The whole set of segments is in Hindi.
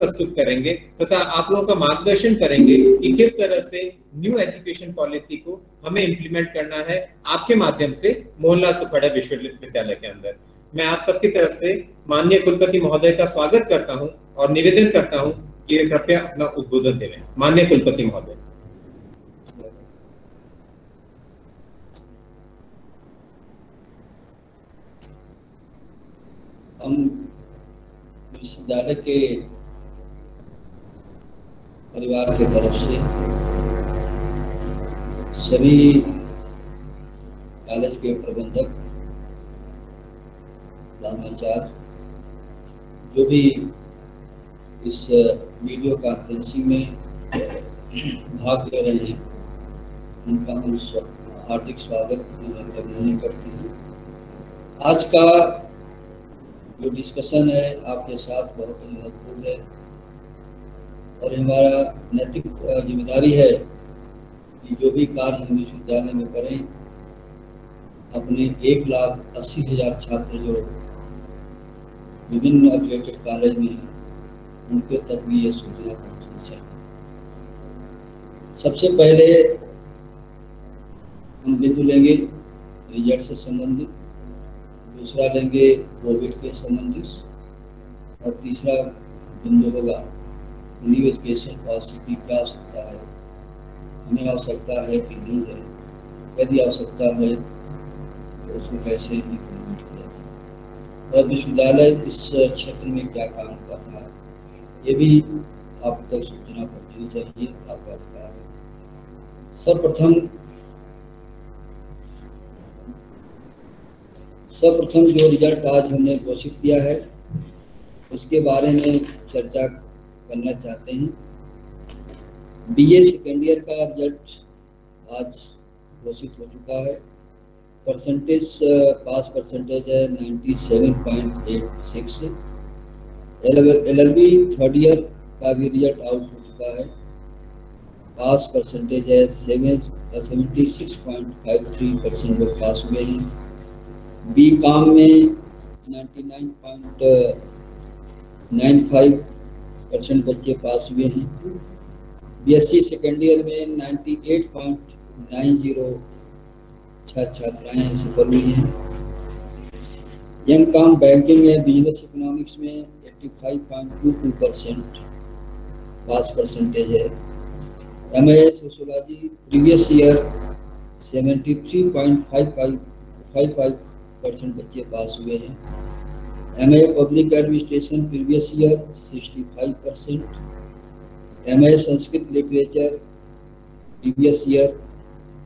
प्रस्तुत करेंगे तथा आप लोगों का मार्गदर्शन करेंगे कि किस तरह से न्यू एजुकेशन पॉलिसी को हमें इम्प्लीमेंट करना है आपके माध्यम से मोहल्ला सुखड़ा विश्वविद्यालय के अंदर। मैं आप सबकी तरफ से माननीय कुलपति महोदय का स्वागत करता हूं और निवेदन करता हूं कि वे कृपया अपना उद्बोधन दें। माननीय कुलपति महोदय। हम विश्वविद्यालय के परिवार की तरफ से सभी कॉलेज के प्रबंधक, प्राचार्य जो भी इस वीडियो कॉन्फ्रेंसिंग में भाग ले रहे हैं, उनका हम हार्दिक स्वागत अभिनंदन करते हैं। आज का जो डिस्कशन है आपके साथ बहुत ही महत्वपूर्ण है और हमारा नैतिक जिम्मेदारी है कि जो भी कार्य हम विश्वविद्यालय में करें, अपने 1,80,000 छात्र जो विभिन्न एफिलिएटेड कॉलेज में हैं, उनके तक भी ये सूचना पहुंचनी चाहिए। सबसे पहले हम बिंदु लेंगे रिजल्ट से संबंधित, दूसरा लेंगे कोविड के संबंधित और तीसरा बिंदु होगा न्यू एजुकेशन पॉलिसी की क्या आवश्यकता है, हमें आवश्यकता है कि नहीं है, यदि आवश्यकता है तो उसको कैसे इम्प्लीमेंट किया जाए और विश्वविद्यालय इस क्षेत्र में क्या काम कर रहा है, ये भी आप तक सूचना पहुंचनी चाहिए, आपका अधिकार है। सर्वप्रथम जो रिजल्ट आज हमने घोषित किया है उसके बारे में चर्चा करना चाहते हैं। बीए सेकेंड ईयर का रिजल्ट आज घोषित हो चुका है। पास परसेंटेज है 97.86। एलएलबी थर्ड ईयर का भी रिजल्ट आउट हो चुका है। पास परसेंटेज है 76.53% लोग पास हुए हैं। बी कॉम में 99.95% बच्चे पास हुए हैं। बीएससी सेकेंड ईयर में 98.90 छात्राएं सफल हुई हैं। एम.कॉम बैंकिंग में बिजनेस इकोनॉमिक्स में 85.22% पास परसेंटेज है। एमए सोशियोलॉजी प्रीवियस ईयर 73.55% बच्चे पास हुए हैं। MA public administration previous year 65%। MA Sanskrit literature previous year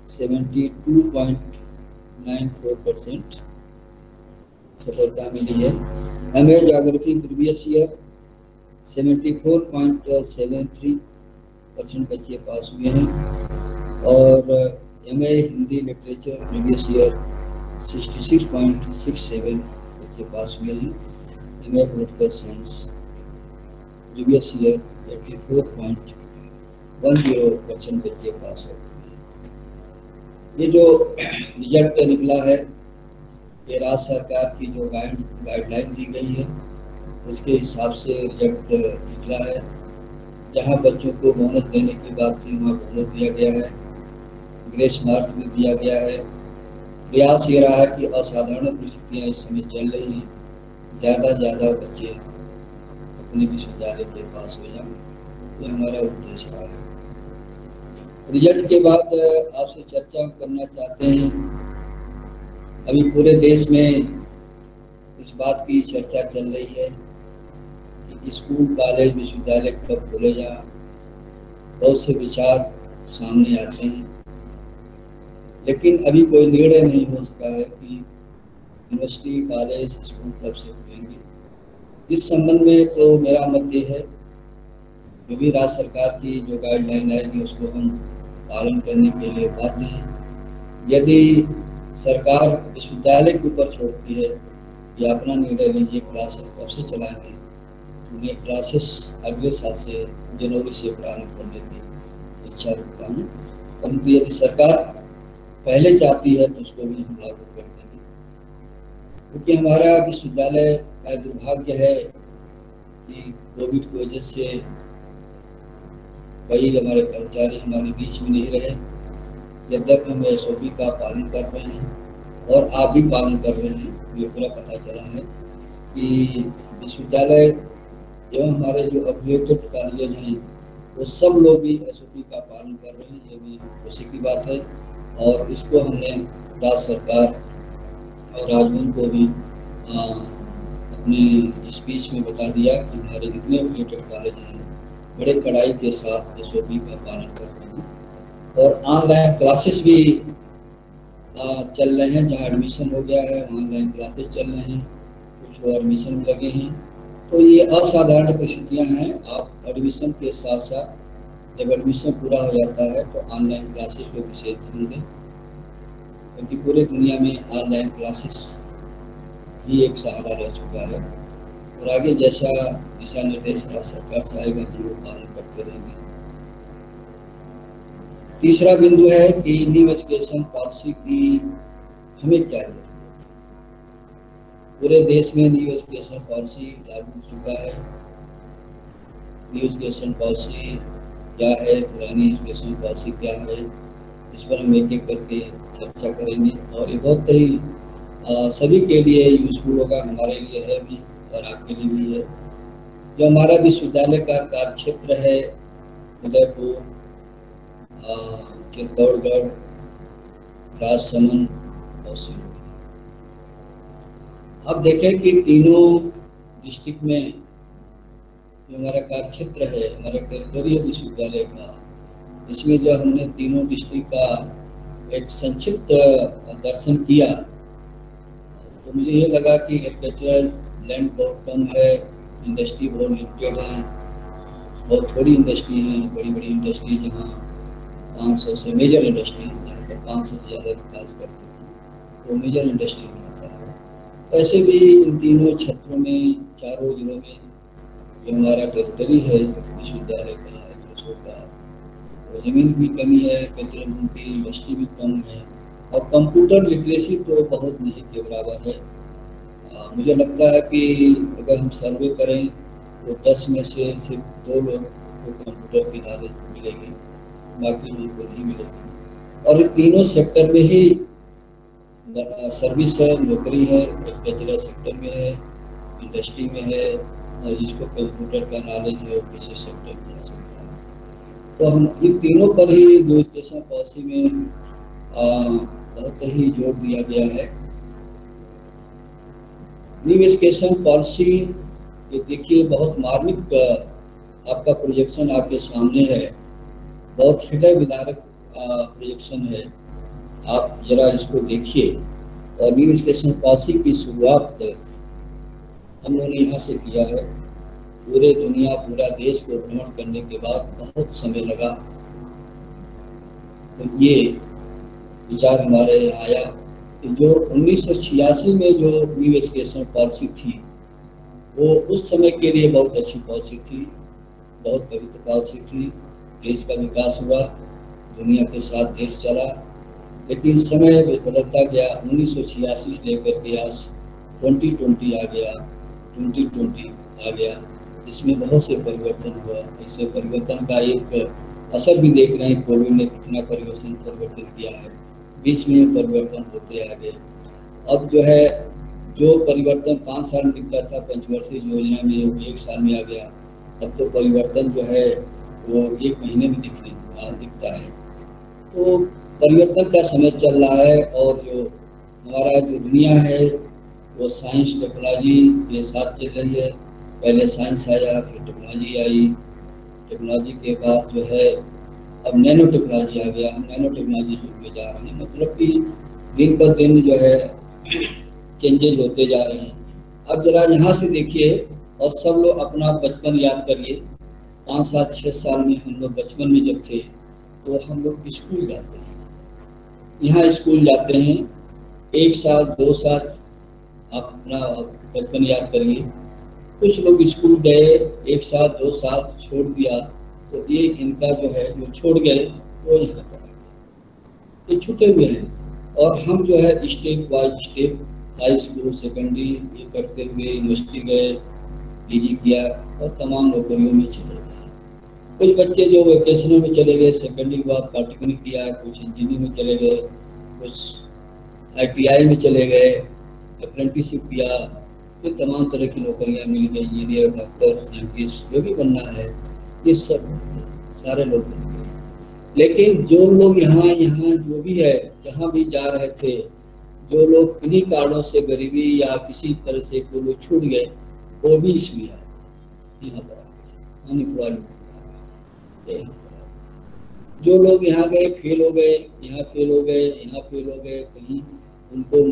72.94% सफलता मिली है। एमए ज्योग्राफी प्रीवियस ईयर 74.73% बच्चे पास हुए हैं और MA Hindi literature previous year 66.67 बच्चे पास हुए हैं। MA political science previous year 84.10% बच्चे पास हो चुके हैं। ये जो रिजल्ट निकला है ये राज्य सरकार की जो गाइडलाइन दी गई है उसके हिसाब से रिजल्ट निकला है। जहाँ बच्चों को बोनस देने की बात थी वहाँ बोनस दिया गया है, ग्रेस मार्क भी दिया गया है। प्रयास ये रहा है कि असाधारण परिस्थितियाँ इस समय चल रही हैं, ज़्यादा से ज़्यादा बच्चे अपने विश्वविद्यालय के पास हो जाएं, ये हमारा उद्देश्य रहा है। रिजल्ट के बाद आपसे चर्चा करना चाहते हैं। अभी पूरे देश में इस बात की चर्चा चल रही है कि स्कूल, कॉलेज, विश्वविद्यालय कब खोले जाएं। बहुत से विचार सामने आते हैं, लेकिन अभी कोई निर्णय नहीं हो सका है कि यूनिवर्सिटी, कॉलेज, स्कूल कब से खुलेंगे। इस संबंध में तो मेरा मत ये है जो भी राज्य सरकार की जो गाइडलाइन आएगी उसको हम पालन करने के लिए बाध्य हैं। यदि सरकार विश्वविद्यालय के ऊपर छोड़ती है या अपना निर्णय लीजिए क्लासेस कब से चलाएंगे, उन्हें क्लासेस अगले साल से जनवरी से प्रारंभ करने की इच्छा रखता हूँ। परंतु यदि सरकार पहले चाहती है तो उसको भी हम लागू कर देंगे, क्योंकि हमारा विश्वविद्यालय का दुर्भाग्य है कि कोविड की वजह से कई हमारे कर्मचारी हमारे बीच में नहीं रहे। यद्यपि हम SOP का पालन कर रहे हैं और आप भी पालन कर रहे हैं, ये पूरा पता चला है कि विश्वविद्यालय एवं हमारे जो एफिलिएटेड कॉलेज हैं वो सब लोग भी SOP का पालन कर रहे हैं, ये भी खुशी की बात है। और इसको हमने राज्य सरकार और राजभवन को भी अपनी स्पीच में बता दिया कि हमारे जितने एफिलिएटेड कॉलेज हैं बड़े कड़ाई के साथ SOP का पालन कर रहे हैं। और ऑनलाइन क्लासेस भी चल रहे हैं, जहाँ एडमिशन हो गया है ऑनलाइन क्लासेस चल रहे हैं, कुछ लोग एडमिशन में लगे हैं। तो ये असाधारण परिस्थितियाँ हैं। आप एडमिशन के साथ साथ जब एडमिशन पूरा हो जाता है तो ऑनलाइन क्लासेस पे विशेष ध्यान दें, क्योंकि पूरे दुनिया में ऑनलाइन क्लासेस ही एक सहारा रह चुका है। और आगे जैसा दिशा निर्देश राज्य सरकार से आएगा हम लोग पालन करते रहेंगे। तीसरा बिंदु है कि न्यू एजुकेशन पॉलिसी की हमें क्या जरूरत है। पूरे देश में न्यू एजुकेशन पॉलिसी लागू हो चुका है। न्यू एजुकेशन पॉलिसी क्या है, पुरानी एजुकेशन पॉलिसी क्या है, इस पर हम एक एक करके चर्चा करेंगे। और ये बहुत ही सभी के लिए यूजफुल होगा, हमारे लिए है भी और आपके लिए भी है। जो हमारा विश्वविद्यालय का कार्य क्षेत्र है उदयपुर, चित्तौड़गढ़, राजसमंद और सिरोही, अब देखें कि तीनों डिस्ट्रिक्ट में जो हमारा कार्य क्षेत्र है, हमारा टेरिटोरियल विश्वविद्यालय का, इसमें जब हमने तीनों डिस्ट्रिक्ट का एक संक्षिप्त दर्शन किया तो मुझे ये लगा कि एग्रीकल्चरल लैंड बहुत कम है, इंडस्ट्री बहुत लिमिटेड है, बहुत थोड़ी इंडस्ट्री है। बड़ी बड़ी इंडस्ट्री जहाँ 500 से मेजर इंडस्ट्री जहाँ पर 500 से ज़्यादा विकास करते हैं तो मेजर इंडस्ट्री में आता है। ऐसे भी इन तीनों क्षेत्रों में, चारों जिलों में जो हमारा टेरिटरी है विश्वविद्यालय का, तो जमीन की कमी है, कल्चरल की यूनिवर्सिटी भी कम है और कंप्यूटर लिटरेसी तो बहुत नहीं के बराबर है। मुझे लगता है कि अगर हम सर्वे करें तो 10 में से सिर्फ 2 लोग को कंप्यूटर की नॉलेज मिलेगी, बाकी लोगों को नहीं मिलेगी। और तीनों सेक्टर में ही सर्विस है, नौकरी है, एग्रीकल्चरल सेक्टर में है, इंडस्ट्री में है, और जिसको कंप्यूटर का नॉलेज है वो किसी सेक्टर में जा सकता है। तो हम इन तीनों पर ही न्यू एजुकेशन पॉलिसी में बहुत ही जोर दिया गया है। न्यू एजुकेशन पॉलिसी ये देखिए बहुत मार्मिक आपका प्रोजेक्शन आपके सामने है, बहुत हृदय विदारक प्रोजेक्शन है। आप जरा इसको देखिए। और न्यू एजुकेशन पॉलिसी की शुरुआत हम लोगों ने यहाँ से किया है। पूरे दुनिया, पूरा देश को भ्रमण करने के बाद बहुत समय लगा, तो ये विचार हमारे यहाँ आया कि जो 1986 में जो न्यू एजुकेशन पॉलिसी थी वो उस समय के लिए बहुत अच्छी पॉलिसी थी, बहुत पवित्र पॉलिसी थी। देश का विकास हुआ, दुनिया के साथ देश चला, लेकिन समय बदलता गया। 1986 से लेकर के आज 2020 आ गया, 2020 आ गया, इसमें बहुत से परिवर्तन हुआ। इससे परिवर्तन का एक असर भी देख रहे हैं, कोविड ने कितना परिवर्तन किया है, बीच में परिवर्तन होते आ गए। अब जो है जो परिवर्तन 5 साल में दिखता था पंचवर्षीय योजना में, वो 1 साल में आ गया। अब तो परिवर्तन जो है वो 1 महीने में दिखता है। तो परिवर्तन का समय चल रहा है। और जो हमारा जो दुनिया है वो साइंस टेक्नोलॉजी के साथ चल रही है। पहले साइंस आया, फिर टेक्नोलॉजी आई, टेक्नोलॉजी के बाद जो है अब नैनो टेक्नोलॉजी आ गया। हम नैनो टेक्नोलॉजी युग में जा रहे हैं, मतलब कि दिन पर दिन जो है चेंजेज होते जा रहे हैं। अब जरा यहाँ से देखिए और सब लोग अपना बचपन याद करिए। 5 साल 6 साल में हम लोग बचपन में जब थे तो हम लोग स्कूल जाते हैं, यहाँ स्कूल जाते हैं 1 साल 2 साल, आप अपना बचपन याद करिए। कुछ लोग स्कूल गए 1 साल 2 साल छोड़ दिया, तो ये इनका जो है जो छोड़ गए वो यहाँ पर आ गए, ये छूटे हुए हैं। और हम जो है step by step high school, secondary ये करते हुए यूनिवर्सिटी गए, पीजी किया और तमाम नौकरियों में चले गए। कुछ बच्चे जो वोकेशनल में चले गए, सेकेंडरी के बाद पॉलिटेक्निक किया, कुछ इंजीनियरिंग में चले गए, कुछ ITI में चले गए, अप्रेंटिसशिप किया, फिर तमाम तरह की नौकरियां मिल गई, इंजीनियर, डॉक्टर, साइंटिस्ट, जो भी बनना है ये सब सारे लोग बन गए। लेकिन जो लोग यहाँ जो भी है, जहाँ भी जा रहे थे, जो लोग किन्हीं कारणों से गरीबी या किसी तरह से कोई लोग छूट गए, वो भी इसमें आए, यहाँ पर आ गए, अनएम्प्लॉयमेंट आ गए। जो लोग यहाँ गए फेल हो गए, यहाँ फेल हो गए, यहाँ फेल हो गए, कहीं उनको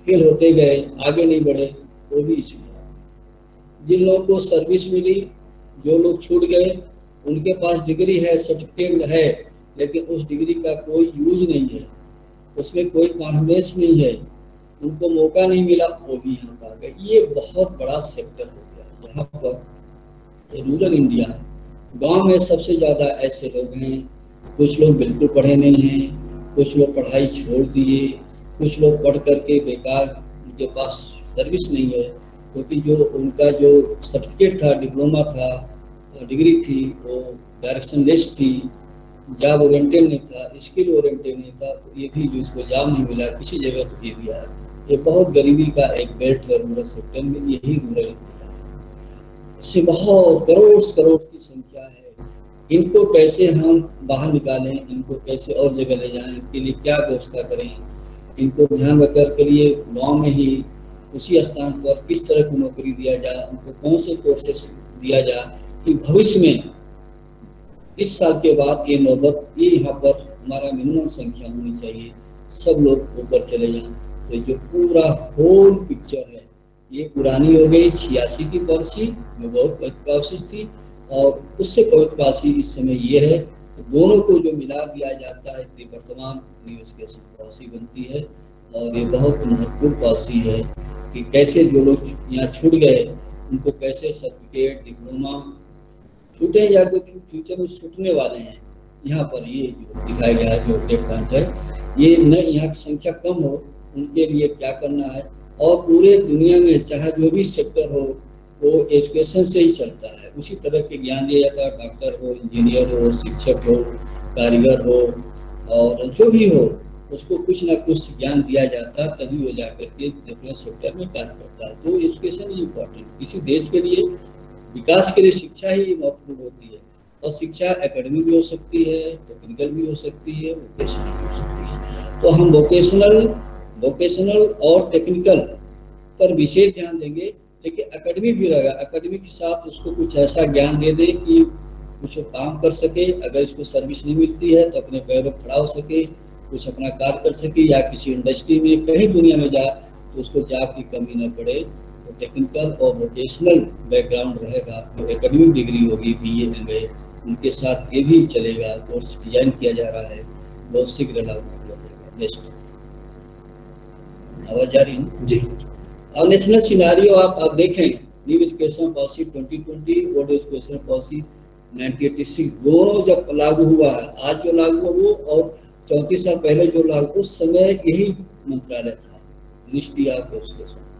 फेल होते गए, आगे नहीं बढ़े, वो भी इसमें आ गए। जिन लोगों को सर्विस मिली, जो लोग छूट गए, उनके पास डिग्री है, सर्टिफिकेट है, लेकिन उस डिग्री का कोई यूज नहीं है, उसमें कोई कॉन्फिडेंस नहीं है, उनको मौका नहीं मिला, वो भी यहाँ पर आ गए। ये बहुत बड़ा सेक्टर हो गया यहाँ पर। रूरल इंडिया है, गांव में सबसे ज़्यादा ऐसे लोग हैं। कुछ लोग बिल्कुल पढ़े नहीं हैं, कुछ लोग पढ़ाई छोड़ दिए, कुछ लोग पढ़ करके बेकार, उनके पास सर्विस नहीं है, क्योंकि जो उनका जो सर्टिफिकेट था, डिप्लोमा था, डिग्री थी, वो डायरेक्शन लेस थी, जॉब ओरिएंटेड नहीं था, स्किल ओरिएंटेड नहीं था, तो ये भी जो इसको जॉब नहीं मिला किसी जगह, तो ये भी आया। ये बहुत गरीबी का एक बेल्ट है रूरल सेक्टर में, यही रूरल इंडिया है। इससे बहुत करोड़ की संख्या है। इनको कैसे हम बाहर निकालें, इनको कैसे और जगह ले जाएं, इनके लिए क्या व्यवस्था करें, इनको ध्यान रखकर के लिए गाँव में ही उसी स्थान पर किस तरह की नौकरी दिया जाए, उनको कौन से कोर्सेस दिया जाए कि भविष्य में इस साल के बाद ये नौबत, ये यहाँ पर हमारा मिनिमम संख्या होनी चाहिए, सब लोग ऊपर चले जाएं। तो जो पूरा होल पिक्चर है, ये पुरानी हो गई 86 की पॉलिसी जो बहुत पवित्र पॉलिसी थी, और उससे पवित्र पॉलिसी इस समय ये है। तो दोनों को जो मिला दिया जाता है, तो वर्तमान न्यू एजुकेशन पॉलिसी बनती है। और ये बहुत महत्वपूर्ण पॉलिसी है कि कैसे जो लोग यहाँ छूट गए, उनको कैसे सर्टिफिकेट, डिप्लोमा छूटे या जो फ्यूचर में छूटने वाले हैं, यहाँ पर ये जो दिखाया गया है, जो डेट पॉइंट है, ये न यहाँ की संख्या कम हो, उनके लिए क्या करना है। और पूरे दुनिया में चाहे जो भी सेक्टर हो, वो एजुकेशन से ही चलता है, उसी तरह के ज्ञान दिया जाता है। डॉक्टर हो, इंजीनियर हो, शिक्षक हो, कारीगर हो, और जो भी हो, उसको कुछ ना कुछ ज्ञान दिया जाता है, तभी वो जाकर के डिफरेंट सेक्टर में कार्य करता है। तो एजुकेशन इम्पोर्टेंट, किसी देश के लिए विकास के लिए शिक्षा ही महत्वपूर्ण होती है। और शिक्षा एकेडमिक भी हो सकती है, टेक्निकल भी हो सकती है, वोकेशनल भी हो सकती है। तो हम वोकेशनल और टेक्निकल पर विशेष ध्यान देंगे, लेकिन एकेडमिक भी रहेगा। एकेडमिक के साथ उसको कुछ ऐसा ज्ञान दे दे कि कुछ काम कर सके, अगर इसको सर्विस नहीं मिलती है तो अपने पैरों पर खड़ा हो सके, कुछ अपना कार्य कर सके, या किसी इंडस्ट्री में कहीं दुनिया में जाए तो उसको जॉब की कमी न पड़े। तो टेक्निकल और वोकेशनल बैकग्राउंड रहेगा, जो एकेडमिक डिग्री होगी, BA MA, उनके साथ ये भी चलेगा। कोर्स डिजाइन किया जा रहा है, बहुत शीघ्र लागू किया जाएगा। नेक्स्ट आवाज जा रही है जी। अब नेशनल सिनारियो आप देखें, new education policy 2020, old education policy 1986, दोनों जब लागू हुआ है, आज जो लागू हुआ और 34 साल पहले जो लागू, उस समय यही मंत्रालय था, मिनिस्ट्री ऑफ एजुकेशन।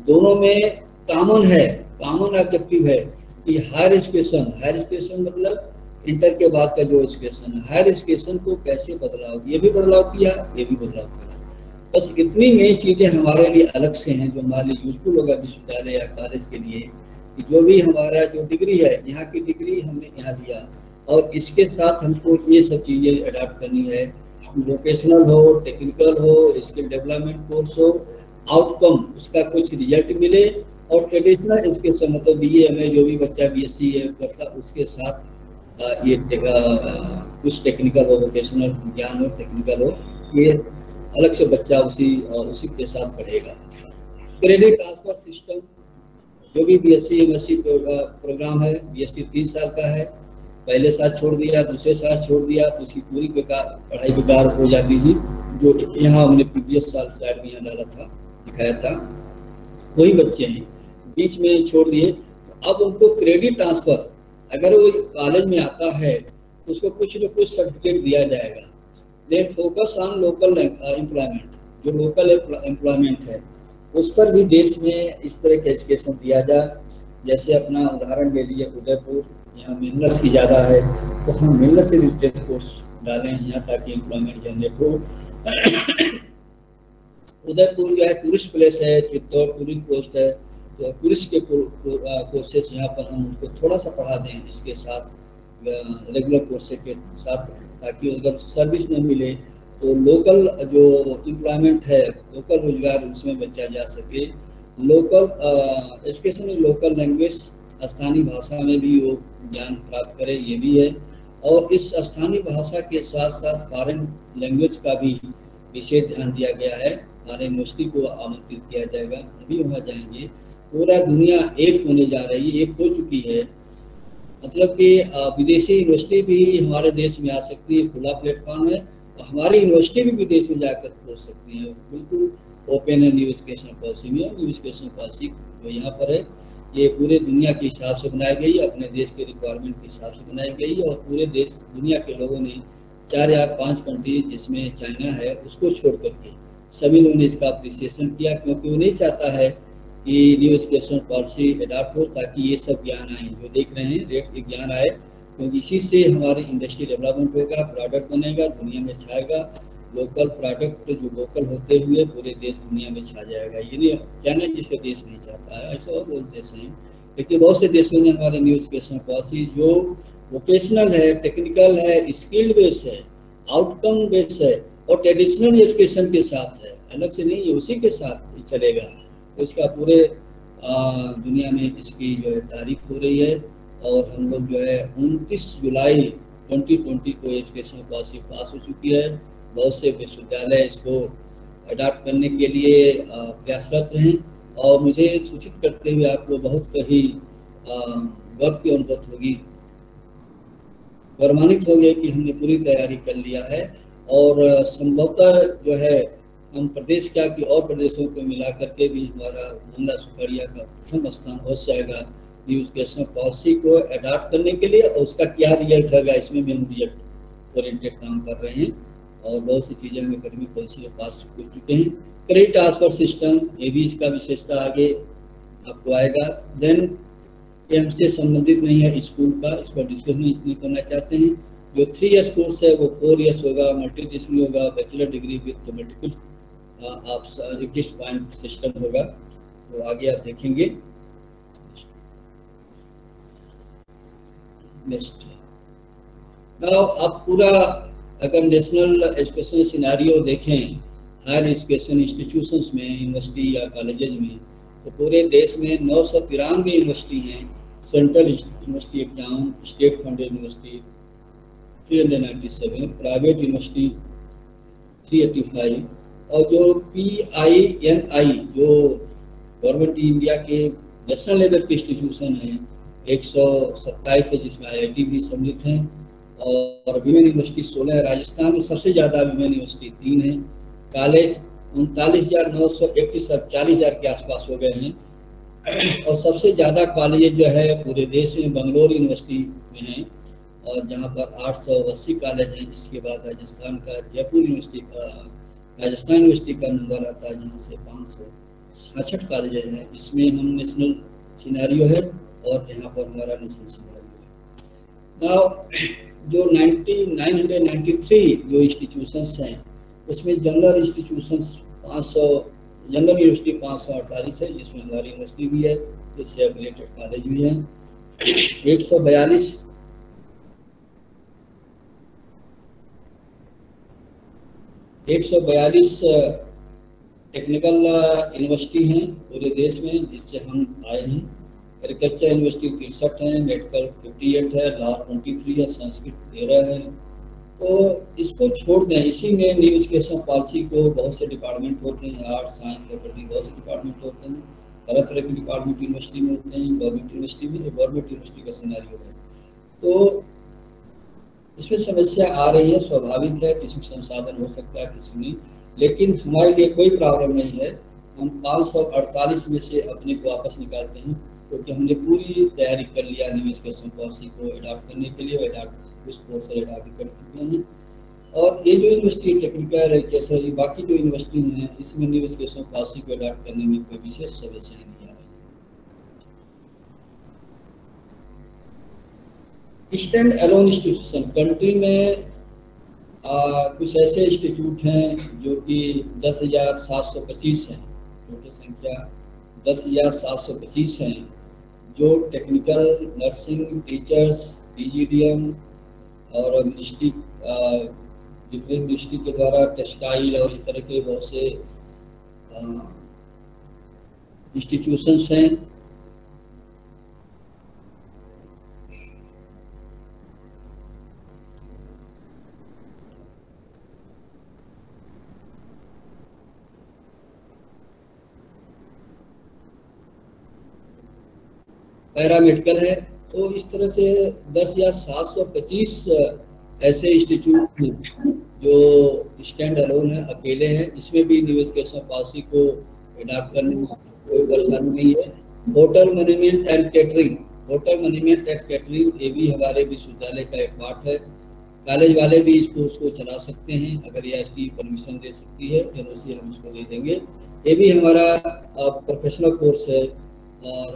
दोनों में कॉमन ऑब्जेक्टिव है कि हायर एजुकेशन मतलब इंटर के बाद का जो एजुकेशन है, हायर एजुकेशन को कैसे बदलाव, ये भी बदलाव किया, ये भी बदलाव किया। बस इतनी मेन चीजें हमारे लिए अलग से हैं, जो हमारे लिए यूजफुल होगा विश्वविद्यालय या कॉलेज के लिए, कि जो भी हमारा जो डिग्री है, यहाँ की डिग्री हमने यहाँ दिया, और इसके साथ हमको ये सब चीजें अडॉप्ट करनी है। वोकेशनल हो, टेक्निकल हो, स्किल डेवलपमेंट कोर्स हो, आउटकम उसका कुछ रिजल्ट मिले। और ट्रेडिशनल एजुकेशन मतलब BA MA जो भी बच्चा BSc करता, उसके साथ ये कुछ टेक्निकल हो, वोकेशनल ज्ञान हो, टेक्निकल हो, ये अलग से बच्चा उसी के साथ पढ़ेगा। क्रेडिट ट्रांसफर सिस्टम, जो भी BSc MSc प्रोग्राम है, BSc 3 साल का है, पहले साल छोड़ दिया, दूसरे साल छोड़ दिया, तो उसकी पूरी पढ़ाई बेकार हो जाती थी। जो यहाँ हमने प्रीवियस साल स्लाइड में यहाँ डाला था, दिखाया था, वही बच्चे हैं बीच में छोड़ दिए। अब उनको क्रेडिट ट्रांसफर, अगर वो कॉलेज में आता है तो उसको कुछ न कुछ सर्टिफिकेट दिया जाएगा। Then focus on local employment, जो लोकल एम्प्लॉयमेंट है, उस पर भी देश में इस तरह का एजुकेशन दिया जाए। जैसे अपना उदाहरण ले लीजिए उदयपुर, यहाँ मेहनत की ज़्यादा है, तो हम मेहनत से रिलेटेड कोर्स डालें यहाँ ताकि एम्प्लॉयमेंट जनरेट हो। उदयपुर जो है टूरिस्ट प्लेस है, चित्तौड़ टूरिस्ट पोस्ट है, तो टूरिस्ट के कोर्सेज यहाँ पर हम उसको थोड़ा सा पढ़ा दें इसके साथ, रेगुलर कोर्सेज के साथ, ताकि अगर सर्विस न मिले तो लोकल जो एम्प्लॉयमेंट है, लोकल रोजगार उसमें बचा जा सके। लोकल एजुकेशन में लोकल लैंग्वेज, स्थानीय भाषा में भी वो ज्ञान प्राप्त करे, ये भी है। और इस स्थानीय भाषा के साथ साथ फॉरेन लैंग्वेज का भी विशेष ध्यान दिया गया है। हमारे यूनिवर्सिटी को आमंत्रित किया जाएगा, हम भी वहाँ जाएंगे। पूरा दुनिया एक होने जा रही है, एक हो चुकी है, मतलब कि विदेशी यूनिवर्सिटी भी हमारे देश में आ सकती है, खुला प्लेटफॉर्म है, और हमारी यूनिवर्सिटी भी विदेश में जाकर पहुँच सकती है। बिल्कुल ओपन है न्यू एजुकेशन पॉलिसी में। न्यू एजुकेशन पॉलिसी जो यहाँ पर है ये पूरे दुनिया के हिसाब से बनाई गई है, अपने देश के रिक्वायरमेंट के हिसाब से बनाई गई है। और पूरे देश दुनिया के लोगों ने 4 या 5 कंट्री जिसमें चाइना है उसको छोड़ करके सभी लोगों ने इसका अप्रिसिएशन किया, क्योंकि वो नहीं चाहता है कि न्यू एजुकेशन पॉलिसी अडॉप्ट हो, ताकि ये सब ज्ञान आए जो देख रहे हैं, रेट के ज्ञान आए, क्योंकि इसी से हमारी इंडस्ट्री डेवलपमेंट होगा, प्रोडक्ट बनेगा, दुनिया में छाएगा। लोकल प्रोडक्ट जो लोकल होते हुए पूरे देश दुनिया में छा जाएगा। ये नहीं चाइना जिसका देश नहीं चाहता है, ऐसे और बहुत देश हैं, लेकिन बहुत से देशों ने हमारे न्यू एजुकेशन पॉलिसी जो वोकेशनल है, टेक्निकल है, स्किल्ड बेस है, आउटकम बेस है और ट्रेडिशनल एजुकेशन के साथ है, अलग से नहीं है, उसी के साथ ही चलेगा। तो इसका पूरे दुनिया में इसकी जो है तारीफ हो रही है। और हम लोग जो है 29 जुलाई 2020 को एजुकेशन पॉलिसी पास हो चुकी है। बहुत से विश्वविद्यालय इसको अडॉप्ट करने के लिए प्रयासरत हैं, और मुझे सूचित करते हुए आपको बहुत कहीं गर्व की अनुभूति होगी, गौरवान्वित हो गए कि हमने पूरी तैयारी कर लिया है। और संभवतः जो है हम प्रदेश क्या कि और प्रदेशों को मिला करके भी हमारा मोहल्ला सुखड़िया का प्रथम स्थान हो जाएगा न्यू एजुकेशन पॉलिसी को अडॉप्ट करने के लिए। और उसका क्या रिजल्ट होगा, इसमें भी हम रिजल्ट ओरिएंटेड काम कर रहे हैं। और बहुत सी चीज़ें हम एकेडमिक पॉलिसी में पास कर चुके हैं। क्रेडिट ट्रांसफर सिस्टम, ये भी इसका विशेषता आगे आपको आएगा। देन ये हमसे संबंधित नहीं है स्कूल का, इस पर डिस्कस नहीं करना चाहते हैं। जो 3 ईयर्स कोर्स है वो 4 ईयर्स होगा, मल्टीडिसिप्लिनरी होगा, बैचलर डिग्री विद मल्टीपल आप एग्जिस्ट पॉइंट सिस्टम होगा। तो आगे आप देखेंगे। नेक्स्ट नाउ आप पूरा अगर नेशनल एजुकेशन सिनेरियो देखें हायर एजुकेशन इंस्टीट्यूशंस में, यूनिवर्सिटी या कॉलेजेस में, तो पूरे देश में 993 यूनिवर्सिटी हैं। Central university exam, state funded university 397, private university 385, और जो PINI जो गवर्नमेंट इंडिया के नेशनल लेवल के इंस्टीट्यूशन हैं 127 है, जिसमें IIT भी सम्मिलित हैं। और विमेन यूनिवर्सिटी 16 है। राजस्थान में सबसे ज़्यादा विमेन यूनिवर्सिटी 3 है। कॉलेज 39,931, 40,000 के आसपास हो गए हैं। और सबसे ज़्यादा कॉलेज जो है पूरे देश में बेंगलोर यूनिवर्सिटी में हैं, और जहाँ पर 880 कॉलेज हैं। इसके बाद राजस्थान का जयपुर यूनिवर्सिटी का, राजस्थान यूनिवर्सिटी का नंबर आता है, जहाँ से 566 कॉलेज हैं। इसमें हम नेशनल सिनेरियो है और यहाँ पर हमारा नेशनल सिनेरियो है। नाउ जो 993 जो इंस्टीट्यूशंस हैं उसमें जनरल इंस्टीट्यूशंस 500, जनरल यूनिवर्सिटी 548 है, जिसमें हमारी यूनिवर्सिटी भी है, जिससे एफिलिएटेड कॉलेज भी हैं। 142 टेक्निकल यूनिवर्सिटी हैं पूरे देश में, जिससे हम आए हैं। एग्रीकल्चर यूनिवर्सिटी 63 है, मेडिकल 58 है, लॉ 23 है, संस्कृत 13 है। तो इसको छोड़ दें, इसी में न्यू एजुकेशन पॉलिसी को बहुत से डिपार्टमेंट होते हैं, आर्ट साइंस प्रॉपर्टी बहुत से डिपार्टमेंट होते हैं, तरह तरह के डिपार्टमेंट यूनिवर्सिटी में होते हैं। गवर्नमेंट यूनिवर्सिटी में, गवर्नमेंट यूनिवर्सिटी का सिनेरियो है, तो इसमें समस्या आ रही है, स्वाभाविक है, किसी संसाधन हो सकता है, किसी नहीं, लेकिन हमारे लिए कोई प्रॉब्लम नहीं है। हम 548 में से अपने को वापस निकालते हैं, क्योंकि हमने पूरी तैयारी कर लिया न्यू एजुकेशन पॉलिसी को अडॉप्ट करने के लिए। अडॉप्ट उस कोर्स से अडॉप्ट कर चुके हैं। और ये जो यूनिवर्सिटी टेक्निकल है, जैसे ये बाकी जो यूनिवर्सिटी हैं, इसमें न्यू एजुकेशन पॉलिसी को अडॉप्ट करने में कोई विशेष समस्या नहीं आ रही। स्टैंड अलोन इंस्टीट्यूशन कंट्री में कुछ ऐसे इंस्टीट्यूट हैं जो कि 10,725 हैं, टोटल संख्या 10,725 हैं, जो टेक्निकल, नर्सिंग, टीचर्स, पीजीडीएम और मिनिस्ट्री, डिफरेंट मिनिस्ट्री के द्वारा टेक्सटाइल और इस तरह के बहुत से इंस्टीट्यूशंस हैं। पैरामेडिकल है। तो इस तरह से 10,725 ऐसे इंस्टीट्यूट हैं जो स्टैंड अलोन है, अकेले हैं। इसमें भी न्यू एजुकेशन पॉलिसी को अडॉप्ट करने में कोई परेशानी नहीं है। Hotel management and catering, hotel management and catering ये भी हमारे विश्वविद्यालय का एक पार्ट है। कॉलेज वाले भी इसको चला सकते हैं, अगर AIST परमिशन दे सकती है, NOC हम इसको दे देंगे। ये भी हमारा प्रोफेशनल कोर्स है और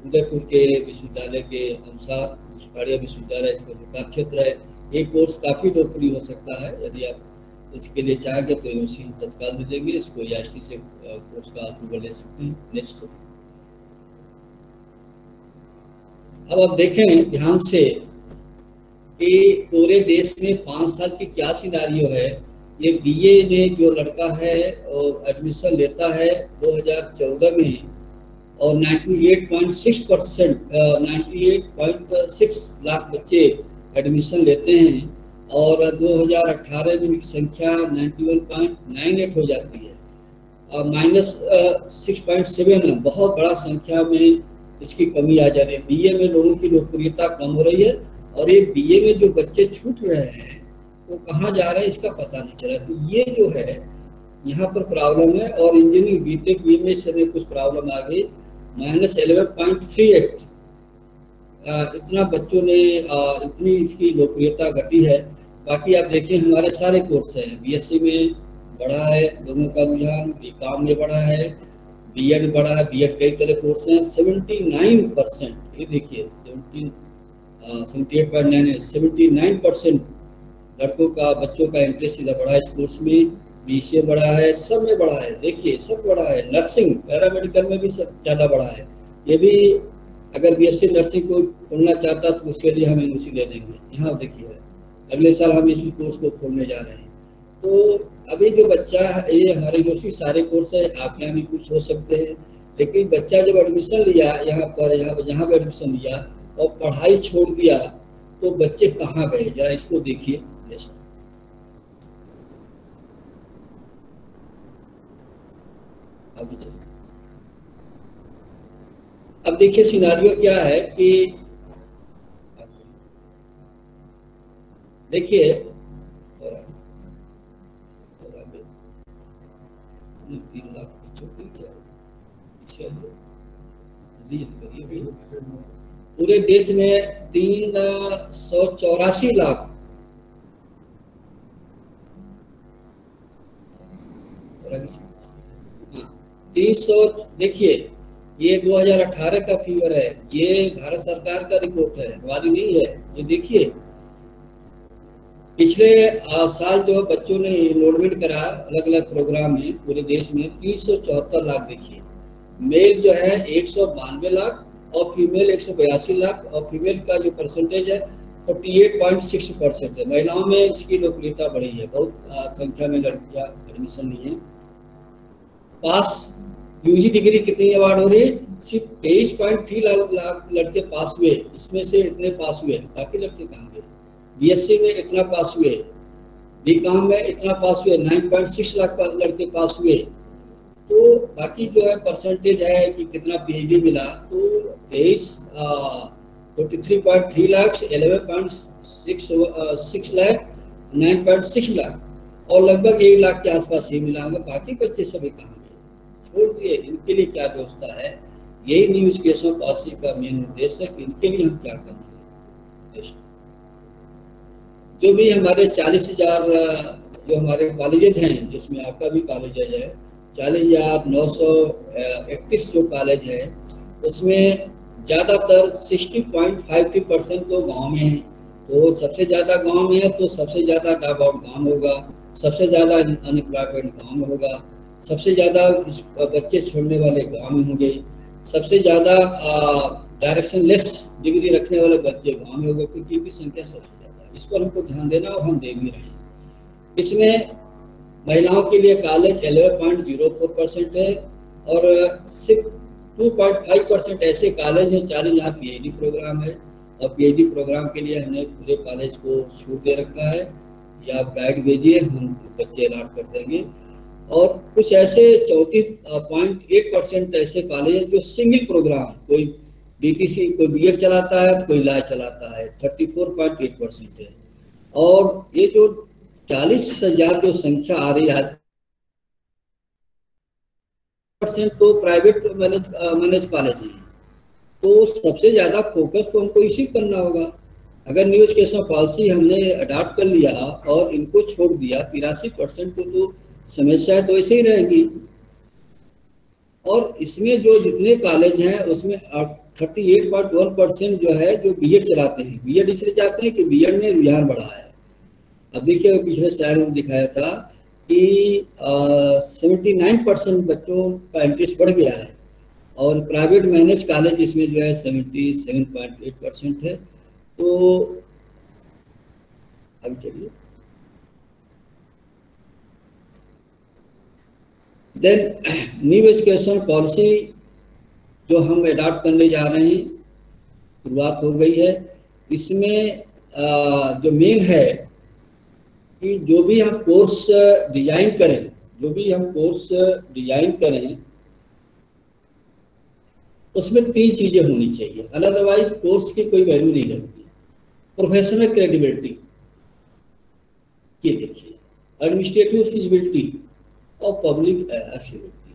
उदयपुर के विश्वविद्यालय के अनुसार उस्ताड़िया विश्वविद्यालय इसका विकास क्षेत्र है। ये कोर्स काफ़ी लोकप्रिय हो सकता है। यदि आप इसके लिए चाहेंगे तो NOC तत्काल दे देंगे, इसको AIST से कोर्स का अप्रूवल ले सकते हैं। नेक्स्ट, अब आप देखें ध्यान से कि पूरे देश में 5 साल की क्या सिनारियो है। ये BA में जो लड़का है और एडमिशन लेता है 2014 में और 98.6% 98.6 लाख बच्चे एडमिशन लेते हैं और 2018 में इनकी संख्या 91.98 हो जाती है, माइनस 6.7 बहुत बड़ा संख्या में इसकी कमी आ जा रही है। BA में लोगों की लोकप्रियता कम हो रही है और ये BA में जो बच्चे छूट रहे हैं वो कहाँ जा रहे हैं इसका पता नहीं चला। तो ये जो है यहाँ पर प्रॉब्लम है। और इंजीनियरिंग BTech BA में इस समय कुछ प्रॉब्लम आ गई, माइनस 11.38 इतना बच्चों ने इतनी इसकी लोकप्रियता घटी है। बाकी आप देखिए हमारे सारे कोर्स हैं, BSc में बढ़ा है लोगों का रुझान, BCom में बढ़ा है, B.Ed बढ़ा है, B.Ed कई तरह कोर्स हैं। 79%, ये देखिए 79% लड़कों का बच्चों का इंटरेस्ट सीधा बढ़ा है इस कोर्स में। BCA बढ़ा है, सब में बढ़ा है, देखिए सब बढ़ा है। नर्सिंग पैरामेडिकल में भी सब ज़्यादा बढ़ा है। ये भी अगर BSc नर्सिंग को खोलना चाहता तो उसके लिए हम NOC दे देंगे। यहाँ देखिए अगले साल हम इस कोर्स को खोलने जा रहे हैं। तो अभी जो बच्चा ये हमारे यूनिवर्सिटी सारे कोर्स है, आपके यहाँ भी कुछ हो सकते हैं, लेकिन बच्चा जब एडमिशन लिया यहाँ पर एडमिशन लिया और पढ़ाई छोड़ दिया तो बच्चे कहाँ गए, जरा इसको देखिए। अब देखिए सिनारियो क्या है कि देखिए 3 लाख बच्चों की पूरे देश में 384 लाख 300 देखिए ये 2018 का फिगर है, ये भारत सरकार का रिपोर्ट है, हमारी नहीं है। ये देखिए पिछले साल जो बच्चों ने एनरोलमेंट करा अलग अलग प्रोग्राम में पूरे देश में 374 लाख। देखिए मेल जो है 192 लाख और फीमेल 182 लाख और फीमेल का जो परसेंटेज है 48.6% है। महिलाओं में इसकी लोकप्रियता बढ़ी है, बहुत संख्या में लड़कियां एडमिशन ली है। पास यूजी डिग्री कितनी अवार्ड हो रही है, सिर्फ 23.3 लाख लड़के पास हुए, इसमें से इतने पास हुए, बाकी लड़के कहाँ गए। BSc में इतना पास हुए, BCom में इतना पास हुए, 9.6 लाख लड़के पास हुए। तो बाकी जो है परसेंटेज है कि कितना PhD मिला, तो 43.3 लाख, 11.6 लाख, 9.6 लाख और लगभग 1 लाख के आसपास ही मिला होगा। बाकी बच्चे सभी कहाँ गए, छोड़ दिए। इनके लिए क्या व्यवस्था है, यही न्यू एजुकेशन पॉलिसी का मेन उद्देश्य है कि इनके लिए हम क्या करेंगे। जो भी हमारे 40,000 जो हमारे कॉलेजेस हैं, जिसमें आपका भी कॉलेज है, 40,931 जो कॉलेज है, उसमें ज़्यादातर 60.53% तो गांव में है। तो सबसे ज़्यादा गांव में है तो सबसे ज़्यादा ड्रॉप आउट गांव में होगा, सबसे ज़्यादा अनएम्प्लॉयमेंट गांव में होगा, सबसे ज़्यादा बच्चे छोड़ने वाले गांव में होंगे, सबसे ज़्यादा डायरेक्शन लेस डिग्री रखने वाले बच्चे गांव में होंगे, क्योंकि इनकी संख्या सबसे ज़्यादा है। इस पर हमको ध्यान देना और हम दे भी रहे हैं। इसमें महिलाओं के लिए कॉलेज 11.04% है और सिर्फ 2.5% ऐसे कॉलेज हैं 40 जहाँ PhD प्रोग्राम है, और PhD प्रोग्राम के लिए हमने पूरे कॉलेज को छूट दे रखा है, या आप गाइड भेजिए, हम बच्चे अलॉट कर देंगे। और कुछ ऐसे 34.8% ऐसे कॉलेज हैं जो सिंगल प्रोग्राम, कोई DTC, कोई B.Ed चलाता है, कोई लॉ चलाता है, 34.8% है। और ये जो 40,000 जो संख्या आ रही है % तो प्राइवेट मैनेज कॉलेज है, तो सबसे ज़्यादा फोकस तो हमको इसी करना होगा। अगर न्यू एजुकेशन पॉलिसी हमने अडॉप्ट कर लिया और इनको छोड़ दिया, 83% को तो समस्या तो ऐसे ही रहेगी। और इसमें जो जितने कॉलेज हैं उसमें 38.1% जो है जो B.Ed चलाते हैं। B.Ed इसलिए चाहते हैं कि B.Ed में रुझान बढ़ा है। अब देखिए पिछले स्लाइड में दिखाया था कि 79% बच्चों का इंटरेस्ट बढ़ गया है, और प्राइवेट मैनेज कॉलेज इसमें जो है 77.8% है। तो अब चलिए, देन न्यू एजुकेशन पॉलिसी जो हम अडॉप्ट करने जा रहे हैं, शुरुआत हो गई है। इसमें जो मेन है कि जो भी हम कोर्स डिजाइन करें, उसमें 3 चीजें होनी चाहिए, अदरवाइज कोर्स की कोई वैल्यू नहीं रहती। प्रोफेशनल क्रेडिबिलिटी, ये देखिए, एडमिनिस्ट्रेटिव फिजिबिलिटी और पब्लिक एक्सेसिबिलिटी,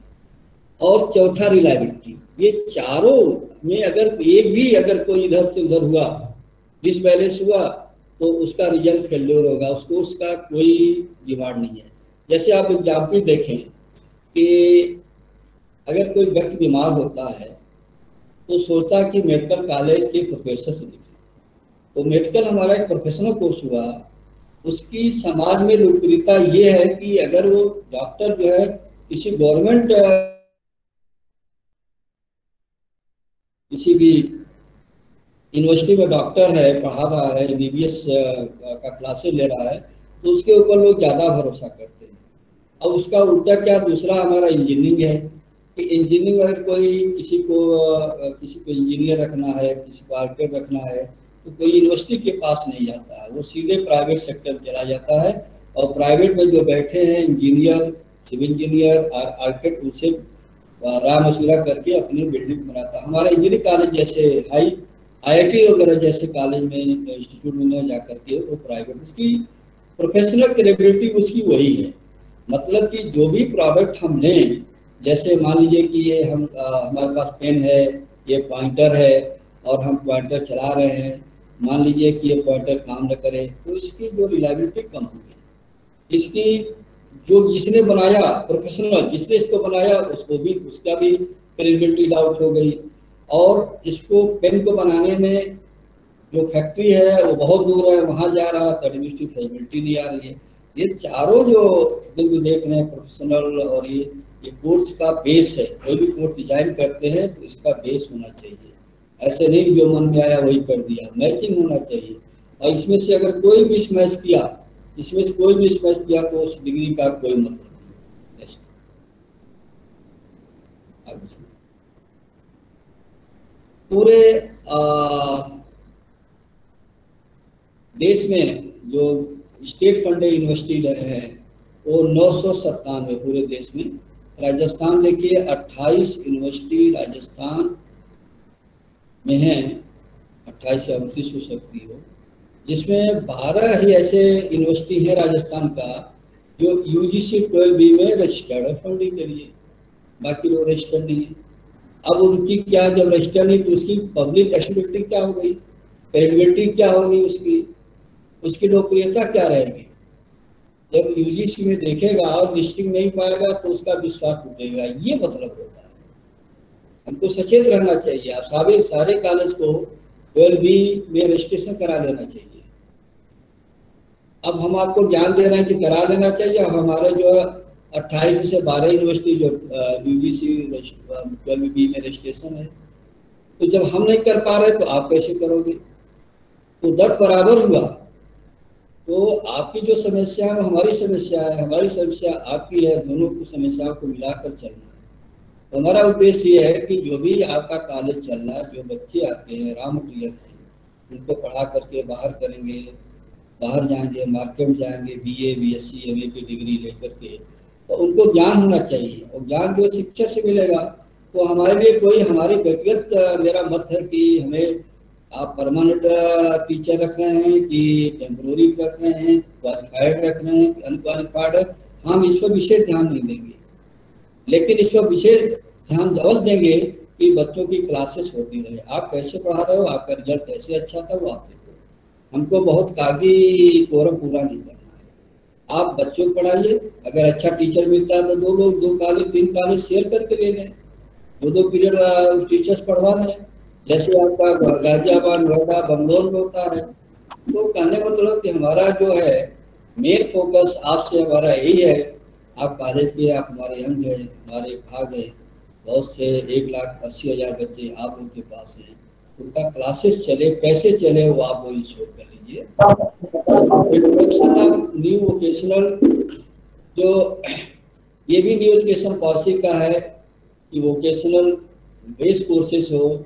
और चौथा रिलायबिलिटी। ये चारों में अगर एक भी अगर कोई इधर से उधर हुआ, डिसबैलेंस हुआ, तो उसका रिजल्ट फेल्योर होगा, उस कोर्स का कोई रिवार्ड नहीं है। जैसे आप एग्जाम्पल देखें कि अगर कोई व्यक्ति बीमार होता है तो सोचता कि मेडिकल कॉलेज के प्रोफेसर से दिखे, तो मेडिकल हमारा एक प्रोफेशनल कोर्स हुआ, उसकी समाज में लोकप्रियता ये है कि अगर वो डॉक्टर जो है किसी गवर्नमेंट किसी भी यूनिवर्सिटी में डॉक्टर है, पढ़ा रहा है, MBBS का क्लासेस ले रहा है, तो उसके ऊपर लोग ज़्यादा भरोसा करते हैं। अब उसका उल्टा क्या, दूसरा हमारा इंजीनियरिंग है कि इंजीनियरिंग अगर कोई किसी को इंजीनियर रखना है, किसी को आर्किटेक्ट रखना है, तो कोई यूनिवर्सिटी के पास नहीं जाता है, वो सीधे प्राइवेट सेक्टर चला जाता है। और प्राइवेट में जो बैठे हैं इंजीनियर, सिविल इंजीनियर, आर्किटेक्ट, उनसे राय मशविरा करके अपनी बिल्डिंग बनाता है। हमारा इंजीनियरिंग कॉलेज जैसे IIT वगैरह जैसे कॉलेज में, इंस्टीट्यूट में जा करके वो प्राइवेट, उसकी प्रोफेशनल क्रेडिबिलिटी उसकी वही है। मतलब कि जो भी प्रोडक्ट हम लें, जैसे मान लीजिए कि ये हमारे पास पेन है, ये पॉइंटर है और हम पॉइंटर चला रहे हैं, मान लीजिए कि ये पॉइंटर काम न करे, तो इसकी जो रिलायबिलिटी कम हो गई। इसकी जो जिसने बनाया, प्रोफेशनल जिसने इसको बनाया, उसको भी, उसका भी क्रेडिबिलिटी डाउट हो गई। और इसको पेन को बनाने में जो फैक्ट्री है वो बहुत दूर है, वहाँ जा रहा, तो एडमिनिस्ट्रेटिव फैसिलिटी नहीं आ रही है। ये चारों जो देख रहे हैं प्रोफेशनल, और ये कोर्स का बेस है। कोई भी कोर्स डिजाइन करते हैं तो इसका बेस होना चाहिए, ऐसे नहीं जो मन में आया वही कर दिया, मैचिंग होना चाहिए। और इसमें से अगर कोई मिसमैच किया, तो उस डिग्री का कोई मतलब नहीं। पूरे देश में जो स्टेट फंडेड यूनिवर्सिटी है वो 997 पूरे देश में। राजस्थान देखिए 28 यूनिवर्सिटी राजस्थान में है, 28 या 29 हो सकती हो, जिसमें 12 ही ऐसे यूनिवर्सिटी है राजस्थान का जो UGC 12B में रजिस्टर्ड है फंडिंग के लिए, बाकी लोग रजिस्टर्ड नहीं है। अब उनकी क्या, जब रजिस्टर नहीं तो उसकी पब्लिक एक्सेसिबिलिटी क्या हो गई, क्रेडिबिलिटी क्या होगी उसकी। उसकी लोकप्रियता क्या रहेगी। जब यूजीसी में देखेगा और लिस्टिंग नहीं पाएगा तो उसका विश्वास टूटेगा, ये मतलब होता है। हमको सचेत रहना चाहिए। आप सारे कॉलेज को 12B में रजिस्ट्रेशन करा लेना चाहिए। अब हम आपको ज्ञान दे रहे हैं कि करा लेना चाहिए। हमारे जो 28 में से 12 यूनिवर्सिटी जो यूजीसी 12B में रजिस्ट्रेशन है, तो जब हम नहीं कर पा रहे तो आप कैसे करोगे। तो दर बराबर हुआ। तो आपकी जो समस्या है हमारी समस्या है, हमारी समस्या आपकी है, दोनों की समस्याओं को मिलाकर चलना है। तो हमारा उद्देश्य ये है कि जो भी आपका कॉलेज चल रहा है, जो बच्चे आपके हैं, रॉ मटेरियल हैं, उनको पढ़ा करके बाहर करेंगे, बाहर जाएंगे, मार्केट में जाएंगे, BA BSc MA की डिग्री लेकर के, तो उनको ज्ञान होना चाहिए। और ज्ञान जो शिक्षा से मिलेगा तो हमारे लिए कोई, हमारी व्यक्तिगत मेरा मत है कि हमें आप परमानेंट टीचर रख रहे हैं कि टेम्पोररी रख रहे हैं, क्वालिफाइड रख रहे हैं कि अनक्वालिफाइड, हम इस पर विशेष ध्यान नहीं देंगे। लेकिन इस पर विशेष ध्यान अवश्य देंगे कि बच्चों की क्लासेस होती रहे। आप कैसे पढ़ा रहे हो, आपका रिजल्ट कैसे अच्छा था, वो आप देखो। हमको बहुत कागजी कोरम पूरा नहीं करना है। आप बच्चों को पढ़ाइए। अगर अच्छा टीचर मिलता है तो 2 लोग 2 कॉलेज 3 कॉलेज शेयर करके ले लें, 2 पीरियड टीचर्स पढ़वा लें, जैसे आपका गाजियाबाद, नोएडा, बंगलौर में होता है। तो कहने मतलब कि हमारा जो है मेन फोकस आपसे हमारा यही है। आप कॉलेज के, आप हमारे अंग हैं, हमारे भाग हैं। बहुत से 1,80,000 बच्चे आप लोग के पास हैं। उनका क्लासेस चले, कैसे चले वो आप वो इंश्योर कर लीजिए। इंट्रोडक्शन ऑफ न्यू वोकेशनल, जो ये भी न्यू एजुकेशन पॉलिसी का है कि वोकेशनल बेस कोर्सेज हो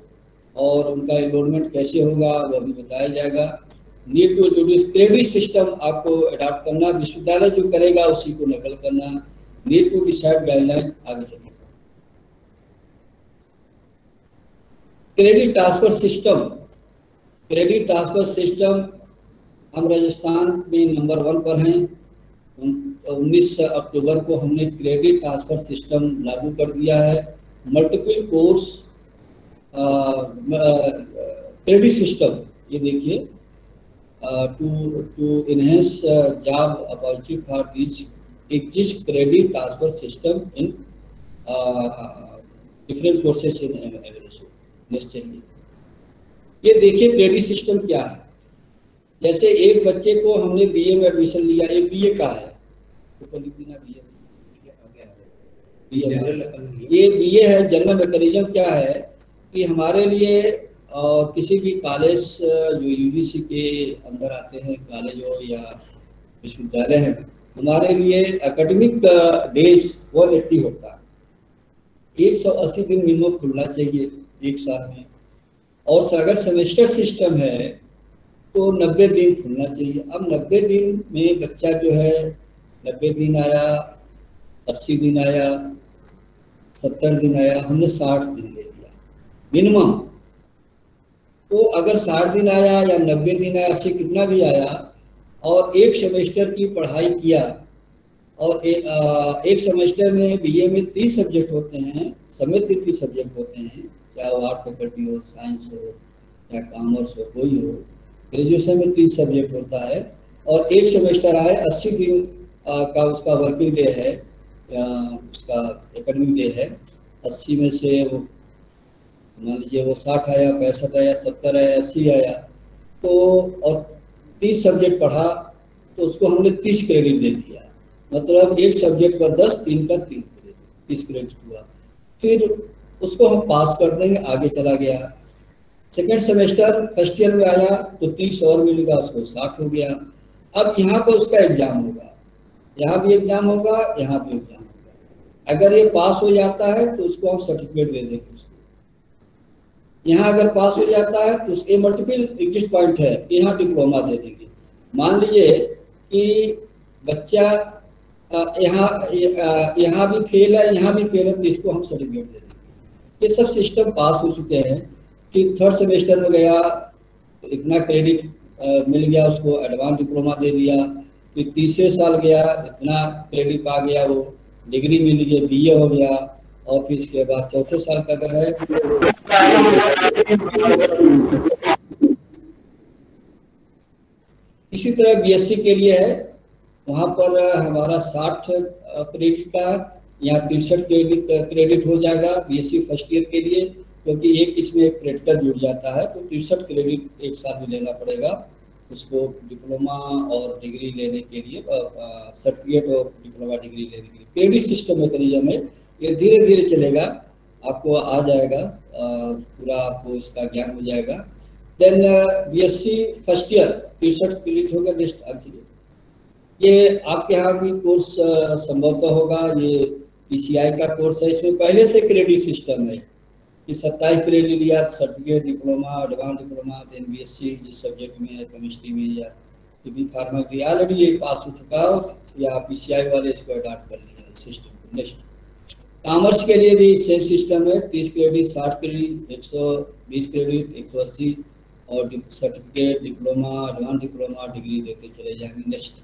और उनका एनरोलमेंट कैसे होगा वो भी बताया जाएगा। Need to introduce credit system आपको अडॉप्ट करना, विश्वविद्यालय जो करेगा उसी को नकल करना। नीड टू डिसाइड गाइडलाइन आगे चलेगा। Credit transfer system, credit transfer system हम राजस्थान में नंबर 1 पर हैं। 19 अक्टूबर को हमने क्रेडिट ट्रांसफर सिस्टम लागू कर दिया है। मल्टीपल कोर्स क्रेडिट सिस्टम, ये देखिए, to enhance job opportunity for this exist credit transfer system in different courses in average. ये देखिए क्रेडिट सिस्टम क्या है। जैसे एक बच्चे को हमने BA में एडमिशन लिया, एक BA का है, तो लिख देना BA, ये BA है। जनरल मैकेनिज्म क्या है कि हमारे लिए और किसी भी कॉलेज जो यूजीसी के अंदर आते हैं, कॉलेज हो या विश्वविद्यालय है, हमारे लिए एकेडमिक डेज 180 होता है। 180 दिन मिनिमम खुलना चाहिए एक साल में। और अगर सेमेस्टर सिस्टम है तो 90 दिन खुलना चाहिए। अब 90 दिन में बच्चा जो है 90 दिन आया, 80 दिन आया, 70 दिन आया, हमने 60 दिन ले लिया मिनिमम। तो अगर 60 दिन आया या 90 दिन आया, 80 कितना भी आया, और एक सेमेस्टर की पढ़ाई किया, और एक सेमेस्टर में BA में 30 सब्जेक्ट होते हैं, समेत 30 सब्जेक्ट होते हैं, चाहे वो आर्ट फैकल्टी हो, साइंस हो या कॉमर्स हो, कोई हो। ग्रेजुएशन में 30 सब्जेक्ट होता है और एक सेमेस्टर आए 80 दिन का उसका वर्किंग डे है, उसका एकेडमिक डे है। 80 में से वो मान लीजिए वो 60 आया, 65 आया, 70 आया, 80 आया, तो और 30 सब्जेक्ट पढ़ा तो उसको हमने 30 क्रेडिट दे दिया। मतलब एक सब्जेक्ट का 10, 3 का 3 क्रेडिट, 30 क्रेडिट हुआ। फिर उसको हम पास कर देंगे, आगे चला गया। सेकेंड सेमेस्टर फर्स्ट ईयर में आया तो 30 और मिलेगा, उसको 60 हो गया। अब यहाँ पर उसका एग्जाम होगा, यहाँ भी एग्जाम होगा, यहाँ भी एग्जाम होगा। अगर ये पास हो जाता है तो उसको हम सर्टिफिकेट दे देंगे उसको। यहाँ अगर पास हो जाता है तो उसके मल्टीपल एग्जिट पॉइंट है, यहाँ डिप्लोमा दे देंगे। मान लीजिए कि बच्चा यहाँ भी फेल है, यहाँ भी फेल है, तो इसको हम सर्टिफिकेट दे देंगे। ये सब सिस्टम पास हो चुके हैं। फिर थर्ड सेमेस्टर में गया तो इतना क्रेडिट मिल गया, उसको एडवांस डिप्लोमा दे दिया। फिर तीसरे साल गया, इतना क्रेडिट आ गया, वो डिग्री मिल गई, BA हो गया। और फिर इसके बाद चौथे साल का अगर है इसी तरह बीएससी के लिए है, वहाँ पर हमारा 60 क्रेडिट का या 63 क्रेडिट हो जाएगा बीएससी फर्स्ट ईयर के लिए, क्योंकि एक इसमें एक प्रैक्टिकल जुड़ जाता है, तो 63 क्रेडिट एक साथ में लेना पड़ेगा उसको डिप्लोमा और डिग्री लेने के लिए, सर्टिफिकेट और डिप्लोमा डिग्री लेने के लिए। क्रेडिट सिस्टम मैकेनिज्म है, ये धीरे धीरे चलेगा, आपको आ जाएगा, पूरा आपको इसका ज्ञान हो जाएगा। Then BSc first year 63 credit होगा। नेक्स्ट एक्चुअली ये आपके यहाँ भी कोर्स संभवतः होगा, ये पीसीआई का कोर्स है, इसमें पहले से क्रेडिट सिस्टम है कि 27 क्रेडिट लिया, certificate, diploma, advance diploma, then BSc जिस सब्जेक्ट में है, केमिस्ट्री में या बी फार्मा की, ऑलरेडी ये पास हो चुका हो या पीसीआई वाले इसको अडॉप्ट कर लिया सिस्टम को। नेक्स्ट कॉमर्स के लिए भी सेम सिस्टम है, 30 क्रेडिट, 60 क्रेडिट, 120 क्रेडिट, 180 और certificate, diploma, advance diploma, degree देते चले जाएंगे। नेक्स्ट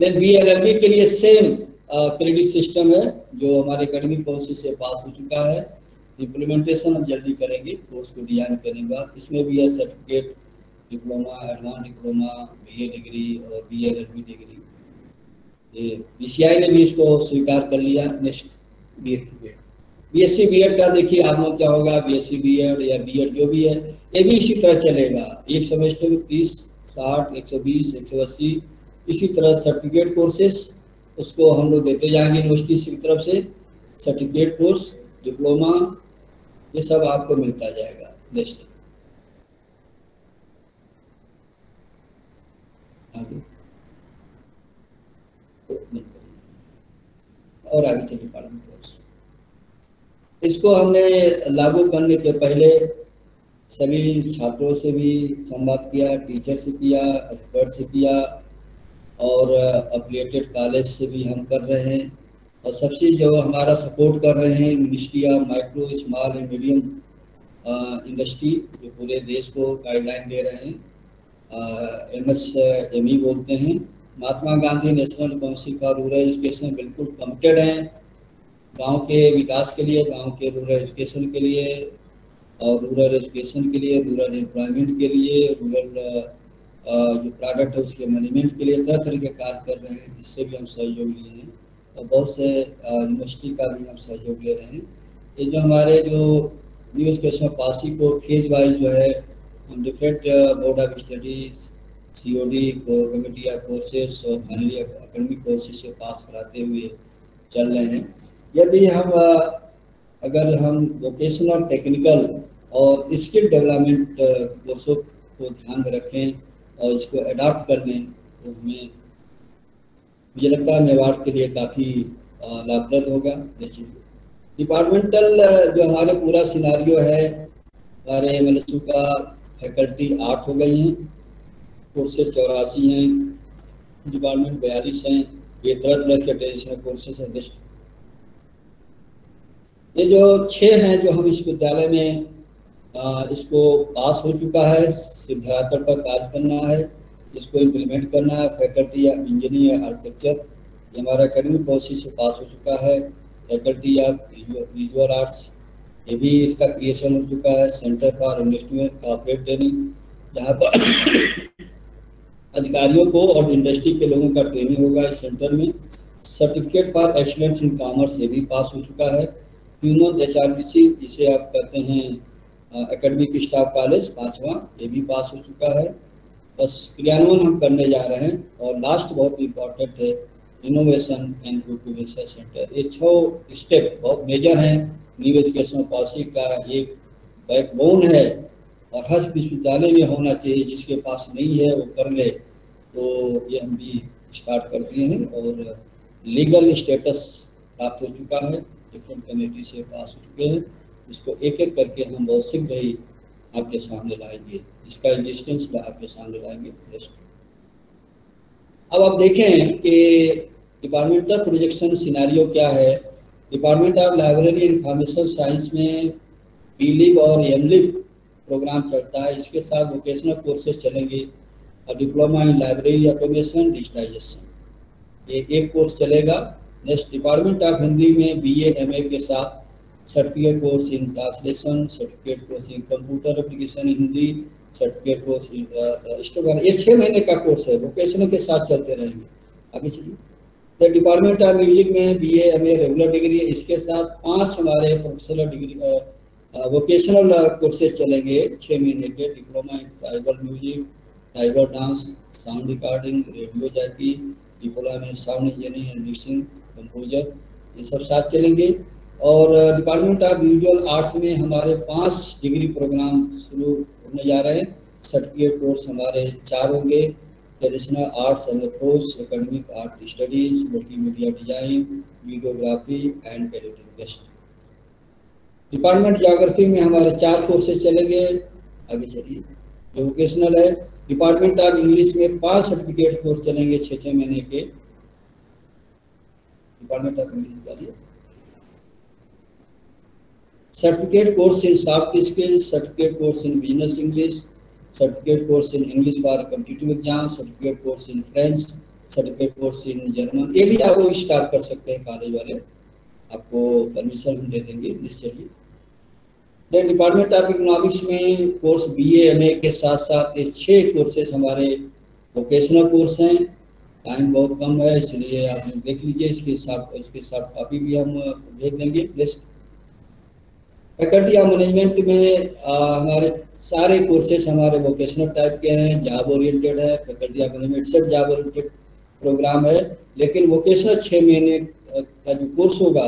देन बीएलएलबी के लिए सेम क्रेडिट सिस्टम है जो हमारे एकेडमिक पॉलिसी से पास हो चुका है। इम्प्लीमेंटेशन हम जल्दी करेंगे कोर्स को डिजाइन करने के बाद। इसमें भी है certificate, diploma, advance diploma, BA degree और बीएलएलबी डिग्री। ये बीसीआई ने भी इसको स्वीकार कर लिया। नेक्स्ट बीएससी बीएड का देखिए आप लोग क्या होगा, बीएससी बीएड या बीएड जो भी है ये भी इसी तरह चलेगा, एक सेमेस्टर में 30, 60, 120, 180, इसी तरह सर्टिफिकेट कोर्सेस उसको हम लोग देते जाएंगे यूनिवर्सिटी की तरफ से। सर्टिफिकेट कोर्स, डिप्लोमा, ये सब आपको मिलता जाएगा। नेक्स्ट आगे और आगे चलिए पढ़ेंगे कोर्स। इसको हमने लागू करने के पहले सभी छात्रों से भी संवाद किया, टीचर से किया, एक्सपर्ट से किया और एफिलिएटेड कॉलेज से भी हम कर रहे हैं, और सबसे जो हमारा सपोर्ट कर रहे हैं ministry of micro small and medium industry, जो पूरे देश को गाइडलाइन दे रहे हैं, MSME बोलते हैं। Mahatma Gandhi national council for rural education बिल्कुल कमिटेड हैं गांव के विकास के लिए, गांव के रूरल एजुकेशन के लिए और रूरल एजुकेशन के लिए, रूरल एम्प्लॉयमेंट के लिए, रूरल जो प्रोडक्ट है उसके मैनेजमेंट के लिए तरह तरह के कार्य कर रहे हैं। इससे भी हम सहयोग लिए हैं और बहुत से यूनिवर्सिटी का भी हम सहयोग ले रहे हैं। ये जो हमारे जो न्यू एजुकेशन पॉलिसी को फेज वाइज जो है हम different board of studies, COD committee of courses और फाइनली एकेडमिक कोर्सेस से पास कराते हुए चल रहे हैं। यदि हम अगर हम वोकेशनल, टेक्निकल और स्किल डेवलपमेंट कोर्सों को ध्यान में रखें और इसको अडॉप्ट कर लें तो हमें मुझे लगता है मेवाड़ के लिए काफ़ी लाभप्रद होगा। डिपार्टमेंटल जो हमारे पूरा सिनारियो है, हमारे MLSU का फैकल्टी 8 हो गई हैं, कोर्सेज 84 हैं, डिपार्टमेंट 42 हैं, ये तरह तरह के ट्रेडिशनल कोर्सेज हैं। ये जो 6 हैं जो हम इस विद्यालय में इसको पास हो चुका है, सिद्धार्थल पर कार्य करना है, इसको इम्प्लीमेंट करना है। फैकल्टी ऑफ इंजीनियरिंग आर्किटेक्चर ये हमारा एकेडमिक पॉलिसी से पास हो चुका है। फैकल्टी ऑफ विजुअल आर्ट्स ये भी इसका क्रिएशन हो चुका है। Centre for investment corporate training, जहाँ पर अधिकारियों को और इंडस्ट्री के लोगों का ट्रेनिंग होगा इस सेंटर में। Certificate for excellence in commerce ये भी पास हो चुका है। ह्यूमन HRBC जिसे आप कहते हैं एकेडमिक स्टाफ कॉलेज 5वां, ये भी पास हो चुका है। बस क्रियान्वयन हम करने जा रहे हैं। और लास्ट बहुत इम्पोर्टेंट है इनोवेशन एंड इंक्यूबेशन सेंटर। ये 6 स्टेप बहुत मेजर हैं न्यू एजुकेशन पॉलिसी का, एक बैकबोन है और हर विश्वविद्यालय में होना चाहिए। जिसके पास नहीं है वो कर ले, तो ये हम भी स्टार्ट कर दिए हैं और लीगल स्टेटस प्राप्त हो चुका है, डिफरेंट कमेटी से पास हो चुके हैं। इसको एक एक करके हम बहुत शीघ्र ही आपके सामने लाएंगे, इसका एग्जिस्टेंस आपके सामने लाएंगे। अब आप देखें कि डिपार्टमेंटल प्रोजेक्शन सिनारियो क्या है। Department of library information science में PLIB और MLIB प्रोग्राम चलता है, इसके साथ वोकेशनल कोर्सेज चलेंगे और diploma in library automation digitisation एक कोर्स चलेगा। नेक्स्ट डिपार्टमेंट ऑफ हिंदी में BA MA के साथ certificate course in translation, certificate course in computer application Hindi, certificate course in store. ये 6 महीने का कोर्स है, वोकेशनल के साथ चलते रहेंगे। आगे चलिए। द डिपार्टमेंट ऑफ म्यूजिक में BA MA रेगुलर डिग्री है, इसके साथ 5 हमारे प्रोफेशनल डिग्री वोकेशनल कोर्सेज चलेंगे 6 महीने के। Diploma in tribal music, tribal dance, sound recording, radio Jackie, diploma in sound engineering and mixing, composer, ये सब साथ चलेंगे। और डिपार्टमेंट ऑफ विजुअल आर्ट्स में हमारे 5 डिग्री प्रोग्राम शुरू होने जा रहे हैं। सर्टिफिकेट कोर्स हमारे 4 होंगे, traditional arts and approach, academic art studies, multimedia design, videography and editing best. Department geography में हमारे 4 कोर्सेज चलेंगे। आगे चलिए। जो वोकेशनल है, डिपार्टमेंट ऑफ इंग्लिश में 5 सर्टिफिकेट कोर्स चलेंगे 6-6 महीने के। डिपार्टमेंट ऑफ इंग्लिश चलिए। Certificate course in soft skills, certificate course in business English, certificate course in English for competitive exam, certificate course in French, certificate course in German. ये भी आप स्टार्ट कर सकते हैं, कॉलेज वाले आपको परमिशन दे देंगे। चलिए। देन डिपार्टमेंट ऑफ इकोनॉमिक्स में कोर्स BA MA के साथ साथ ये 6 कोर्सेज हमारे वोकेशनल कोर्स हैं। टाइम बहुत कम है, इसलिए आप देख लीजिए। इसके साथ कॉपी भी हम भेज देंगे। लिस्ट। फैकल्टी ऑफ मैनेजमेंट में हमारे सारे कोर्सेज हमारे वोकेशनल टाइप के हैं, जॉब ओरिएंटेड है। फैकल्टी ऑफ मैनेजमेंट सब जॉब ओरिएंटेड प्रोग्राम है, लेकिन वोकेशनल 6 महीने का जो कोर्स होगा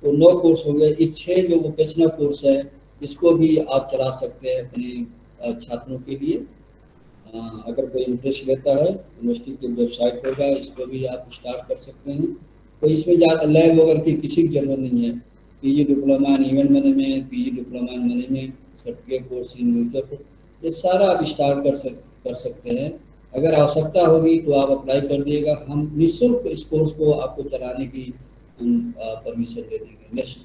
वो 9 कोर्स हो गए। इस 6 जो वोकेशनल कोर्स है इसको भी आप चला सकते हैं अपने छात्रों के लिए। अगर कोई इंटरेस्ट लेता है, यूनिवर्सिटी की वेबसाइट होगा, इसको भी आप स्टार्ट कर सकते हैं। तो इसमें ज़्यादा लैब वगैरह की किसी की जरूरत नहीं है। PG diploma in event management, PG diploma in management, certificate course in music, ये सारा आप स्टार्ट कर सकते हैं। अगर आवश्यकता होगी तो आप अप्लाई कर दिएगा, हम निःशुल्क इस कोर्स को आपको चलाने की परमिशन दे देंगे। नेक्स्ट।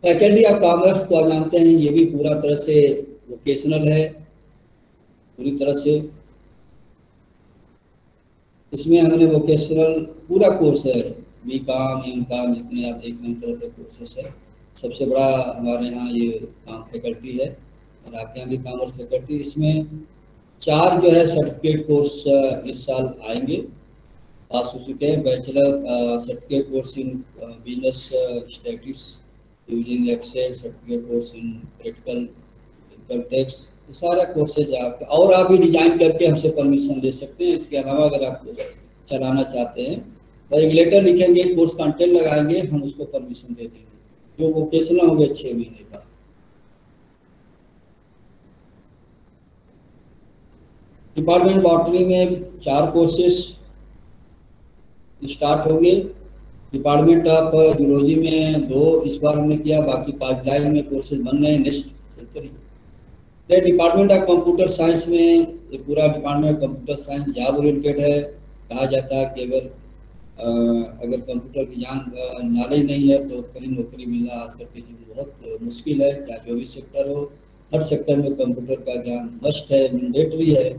फैकल्टी ऑफ कॉमर्स को आप जानते हैं, ये भी पूरा तरह से वोकेशनल है, पूरी तरह से। इसमें हमने वोकेशनल पूरा कोर्स है, BCom MCom जितने आप देख रहे हैं तरह के कोर्सेस है। सबसे बड़ा हमारे यहाँ ये फैकल्टी है, और आपके यहाँ भी कॉमर्स फैकल्टी। इसमें 4 जो है सर्टिफिकेट कोर्स इस साल आएंगे, पास हो चुके हैं। Bachelor certificate course in business statistics using Excel, certificate course in practical income tax, ये सारा कोर्सेज आपके। और आप भी डिजाइन करके हमसे परमिशन ले सकते हैं। इसके अलावा अगर आप चलाना चाहते हैं तो एक लेटर लिखेंगे, कोर्स कंटेंट लगाएंगे, हम उसको परमिशन दे देंगे। जो वोकेशनल होंगे 6 महीने का। डिपार्टमेंट बॉटनी में 4 कोर्सेज स्टार्ट होंगे। डिपार्टमेंट ऑफ जूलॉजी में 2 इस बार हमने किया, बाकी पाइपलाइन में कोर्सेज बन रहे हैं। Next. Department of computer science में ये पूरा department computer science job oriented है। कहा जाता है कि अगर कंप्यूटर की नॉलेज नहीं है तो कहीं नौकरी मिलना आजकल के युग में बहुत मुश्किल है। चाहे जो भी सेक्टर हो, हर सेक्टर में कंप्यूटर का ज्ञान मस्ट है, मैंडेटरी है।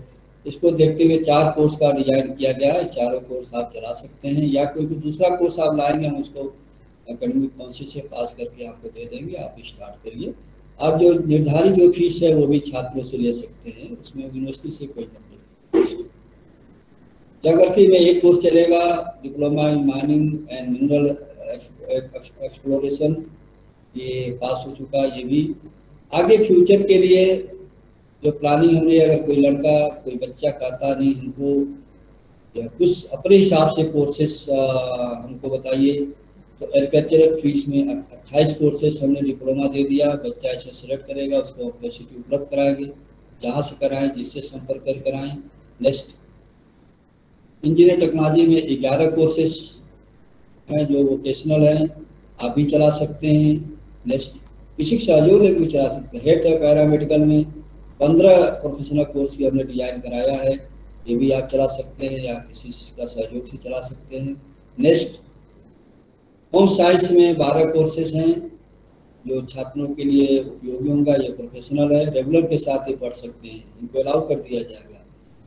इसको देखते हुए 4 कोर्स का डिजाइन किया गया है। चारों कोर्स आप चला सकते हैं, या कोई दूसरा कोर्स आप लाएंगे, हम उसको एकेडमिक काउंसिल से पास करके आपको दे देंगे। आप स्टार्ट करिए। आप जो निर्धारित जो फीस है वो भी छात्रों से ले सकते हैं, उसमें यूनिवर्सिटी से कोई मतलब। ज्योग्राफी में 1 कोर्स चलेगा, diploma in mining and mineral exploration, ये पास हो चुका। ये भी आगे फ्यूचर के लिए जो प्लानिंग हमने, अगर कोई लड़का कोई बच्चा कहता नहीं हमको कुछ अपने हिसाब से कोर्सेस हमको बताइए, तो एग्रीकल्चरल फीस में 28 कोर्सेस हमने डिप्लोमा दे दिया। बच्चा ऐसे सेलेक्ट करेगा, उसको अपॉर्चुनिटी उपलब्ध कराएंगे, जहाँ से कराएं, जिससे संपर्क कर कराएं। नेक्स्ट। इंजीनियर टेक्नोलॉजी में 11 कोर्सेस हैं जो वोकेशनल हैं, आप भी चला सकते हैं। नेक्स्ट। किसी का सहयोग लेकर भी चला सकते हैं। हेल्थ पैरामेडिकल में 15 प्रोफेशनल कोर्स की हमने डिजाइन कराया है, ये भी आप चला सकते हैं या किसी का सहयोग से चला सकते हैं। नेक्स्ट। होम साइंस में 12 कोर्सेज हैं जो छात्रों के लिए उपयोगी होगा। ये प्रोफेशनल है, रेगुलर के साथ ही पढ़ सकते हैं, इनको अलाउ कर दिया जाएगा।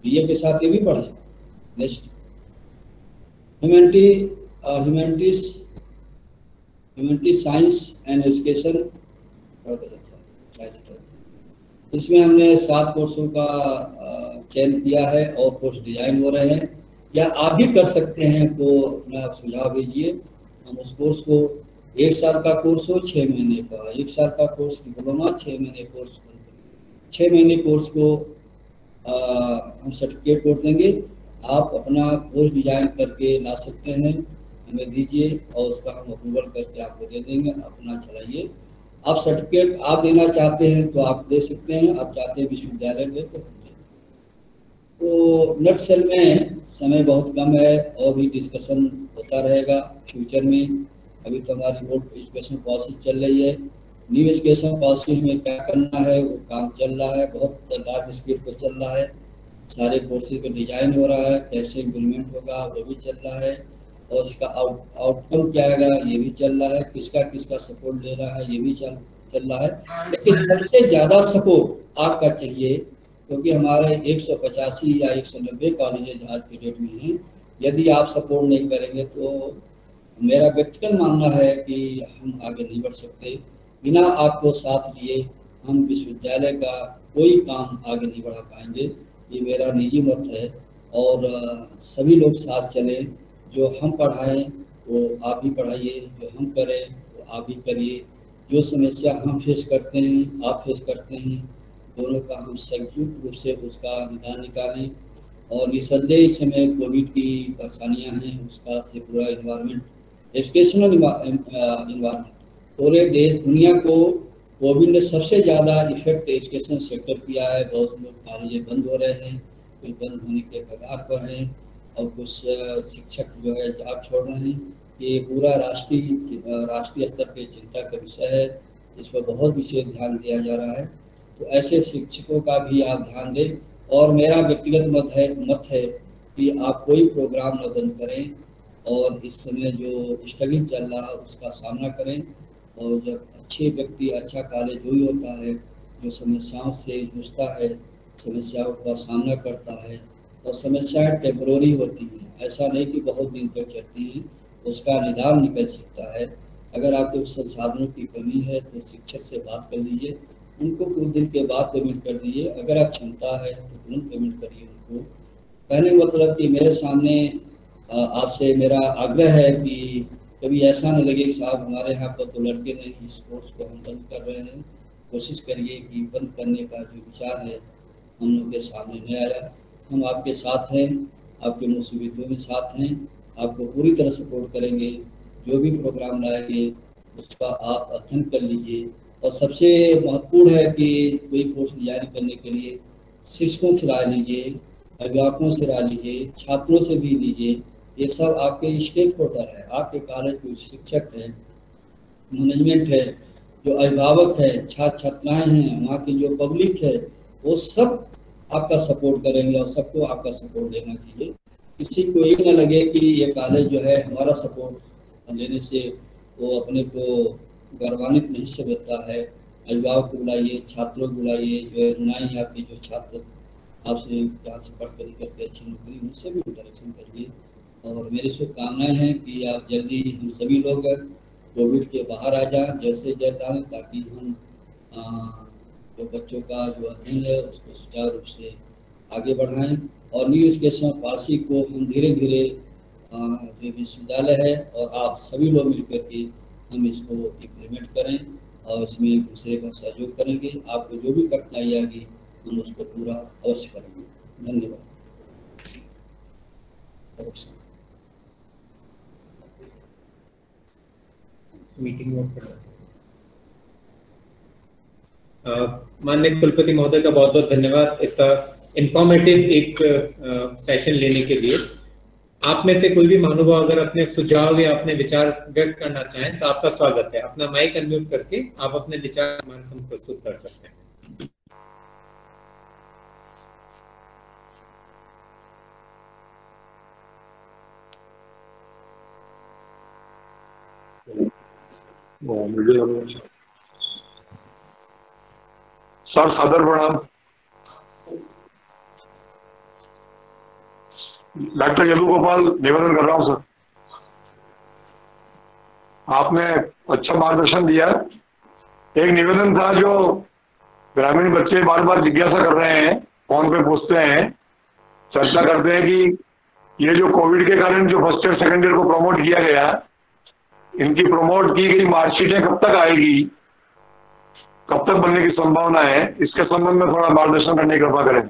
BA के साथ ये भी पढ़ें। Next. Humanities humanity science and education. इसमें हमने 7 कोर्सों का चयन किया है और कोर्स डिजाइन हो रहे हैं, या आप भी कर सकते हैं तो अपना सुझाव भेजिए। हम उस कोर्स को 1 साल का कोर्स हो 6 महीने का, 1 साल का कोर्स डिप्लोमा 6 महीने कोर्स, 6 महीने कोर्स को हम सर्टिफिकेट कोर्स देंगे। आप अपना कोर्स डिजाइन करके ला सकते हैं, हमें दीजिए और उसका हम अप्रूवल करके आपको दे देंगे, अपना चलाइए। आप सर्टिफिकेट आप देना चाहते हैं तो आप दे सकते हैं, आप चाहते हैं विश्वविद्यालय में तो नट सेल में समय बहुत कम है और भी डिस्कशन होता रहेगा फ्यूचर में। अभी तो हमारी बोर्ड एजुकेशन पॉलिसी चल रही है, न्यू एजुकेशन पॉलिसी हमें क्या करना है वो काम चल रहा है, बहुत लार्ज स्केल पर चल रहा है। सारे कोर्सेज का डिजाइन हो रहा है, कैसे इम्प्लीमेंट होगा वो भी चल रहा है, और इसका आउटकम क्या आएगा ये भी चल रहा है, किसका किसका सपोर्ट ले रहा है ये भी चल रहा है। लेकिन सबसे ज़्यादा सपोर्ट आपका चाहिए, क्योंकि हमारे 185 या 190 कॉलेजेज आज के डेट में हैं। यदि आप सपोर्ट नहीं करेंगे तो मेरा व्यक्तिगत मानना है कि हम आगे नहीं बढ़ सकते। बिना आपको साथ लिए हम विश्वविद्यालय का कोई काम आगे नहीं बढ़ा पाएंगे, ये मेरा निजी मत है। और सभी लोग साथ चलें, जो हम पढ़ाएं वो आप भी पढ़ाइए, जो हम करें वो आप भी करिए। जो समस्या हम फेस करते हैं आप फेस करते हैं, दोनों का हम संयुक्त रूप से उसका निदान निकालें। और निसंदेह इस समय कोविड की परेशानियां हैं, उसका से पूरा इन्वायरमेंट, एजुकेशनल इन्वायरमेंट, पूरे देश दुनिया को कोविड ने सबसे ज़्यादा इफेक्ट एजुकेशन सेक्टर किया है। बहुत लोग कॉलेजें बंद हो रहे हैं, कुछ बंद होने के कगार पर हैं, और कुछ शिक्षक जो है जॉब छोड़ रहे हैं। ये पूरा राष्ट्रीय स्तर पे चिंता का विषय है, इस पर बहुत विशेष ध्यान दिया जा रहा है। तो ऐसे शिक्षकों का भी आप ध्यान दें। और मेरा व्यक्तिगत मत है कि आप कोई प्रोग्राम न बंद करें, और इस समय जो स्ट्रगल चल रहा है उसका सामना करें। और जब अच्छे व्यक्ति, अच्छा कॉलेज वही होता है जो समस्याओं से जूझता है, समस्याओं का सामना करता है, और समस्याएं टेम्पररी होती हैं, ऐसा नहीं कि बहुत दिन तक चलती हैं, उसका निदान निकल सकता है। अगर आपके संसाधनों की कमी है तो शिक्षक से बात कर लीजिए, उनको कुछ दिन के बाद पेमेंट कर दीजिए। अगर आप क्षमता है तो तुरंत पेमेंट करिए उनको। कहने का मतलब कि मेरे सामने आपसे मेरा आग्रह है कि कभी ऐसा न लगे कि साहब हमारे यहाँ पर तो लड़के नहीं, इस कोर्स को हम बंद कर रहे हैं। कोशिश करिए कि बंद करने का जो विचार है हम लोग के सामने नहीं आया। हम आपके साथ हैं, आपके मुसीबतों में साथ हैं, आपको पूरी तरह सपोर्ट करेंगे। जो भी प्रोग्राम लाएंगे उसका आप अध्ययन कर लीजिए। और सबसे महत्वपूर्ण है कि कोई कोर्स डिजाइन करने के लिए शिक्षकों से राय लीजिए, अध्यापकों से राय लीजिए, छात्रों से भी लीजिए। ये सब आपके स्टेक होल्डर है, आपके कॉलेज के शिक्षक हैं, मैनेजमेंट है, जो अभिभावक है, छात्र छात्राएं हैं, वहाँ की जो पब्लिक है, वो सब आपका सपोर्ट करेंगे और सबको आपका सपोर्ट देना चाहिए। किसी को ये न लगे कि ये कॉलेज जो है हमारा सपोर्ट लेने से वो अपने को गौरवान्वित नहीं समझता है। अभिभावक को बुलाइए, छात्रों को बुलाइए, जो अनुयायी आपके जो छात्र आपसे यहाँ से पढ़ कर निकल के अच्छी नौकरी, उनसे भी इंटरेक्शन करिए। और मेरी शुभकामनाएं हैं कि आप जल्दी हम सभी लोग कोविड के बाहर आ जाएं, जैसे जल्द आएँ, ताकि हम जो बच्चों का जो अध्ययन है उसको सुचारू रूप से आगे बढ़ाएं। और न्यू एजुकेशन पॉलिसी को हम धीरे धीरे जो विश्वविद्यालय है और आप सभी लोग मिलकर के हम इसको इम्प्लीमेंट करें और इसमें एक दूसरे का सहयोग करेंगे। आपको जो भी कठिनाई आएगी हम उसको पूरा अवश्य करेंगे। धन्यवाद। मीटिंग माननीय कुलपति महोदय का बहुत बहुत धन्यवाद इसका इंफॉर्मेटिव एक सेशन लेने के लिए। आप में से कोई भी महानुभाव अगर अपने सुझाव या अपने विचार व्यक्त करना चाहें तो आपका स्वागत है। अपना माइक अनम्यूट करके आप अपने विचार हमारे सामने प्रस्तुत कर सकते हैं। सर सादर प्रणाम। डॉक्टर यदु गोपाल निवेदन कर रहा हूं सर, आपने अच्छा मार्गदर्शन दिया। एक निवेदन था, जो ग्रामीण बच्चे बार बार जिज्ञासा कर रहे हैं, फोन पे पूछते हैं, चर्चा करते हैं कि ये जो कोविड के कारण जो फर्स्ट ईयर सेकेंड ईयर को प्रमोट किया गया, इनकी प्रमोट की गई मार्कशीटें कब तक आएगी, कब तक बनने की संभावना है, इसके संबंध में थोड़ा मार्गदर्शन करने की कृपा करें।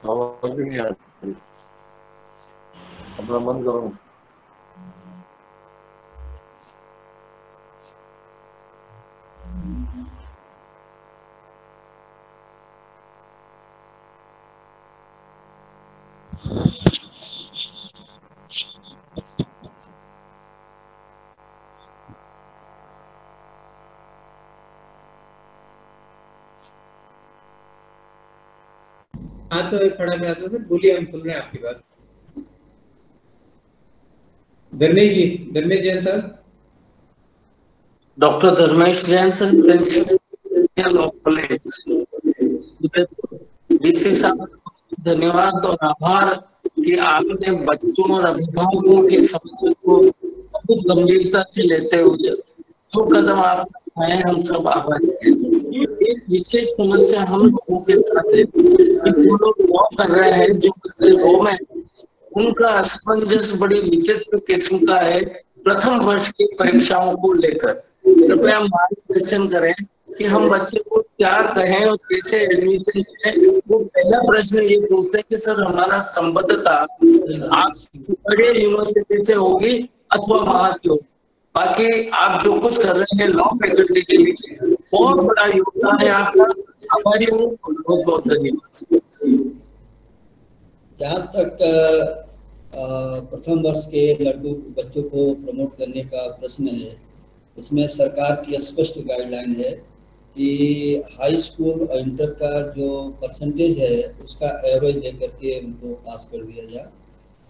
आवाज नहीं आ रही, अपना मन करो। हाथ खड़ा करा था सर, बोलिए, हम सुन रहे हैं आपकी बात। धर्मेश जी, धर्मेश जैन साहब। Doctor Dharmesh Jain sir, principal law college. DC साहब, धन्यवाद और आभार कि आपने बच्चों और अभिभावकों की समस्या को बहुत गंभीरता से लेते हुए जो कदम आप उठाए, हम सब आभारी हैं। एक विशेष समस्या हम लोगों के साथ है कि जो लोग लॉ कर रहे हैं, जो बच्चे लॉ में, उनका असमंजस बड़ी विचित्र किस्म का है प्रथम वर्ष की परीक्षाओं को लेकर। कृपया मार्गदर्शन करें कि हम बच्चे को क्या कहें और कैसे एडमिशन करें। वो पहला प्रश्न ये पूछते हैं कि सर हमारा संबद्धता आप सुपीरियर यूनिवर्सिटी से होगी अथवा वहां से होगी, बाकी आप जो कुछ कर रहे हैं लॉ फैकल्टी के लिए बहुत बड़ा योगदान है आपका, आभारी हूँ, बहुत बहुत धन्यवाद। जहाँ तक प्रथम वर्ष के लड़कों बच्चों को प्रमोट करने का प्रश्न है, इसमें सरकार की स्पष्ट गाइडलाइन है कि हाई स्कूल और इंटर का जो परसेंटेज है उसका एवरेज लेकर के उनको पास कर दिया जाए।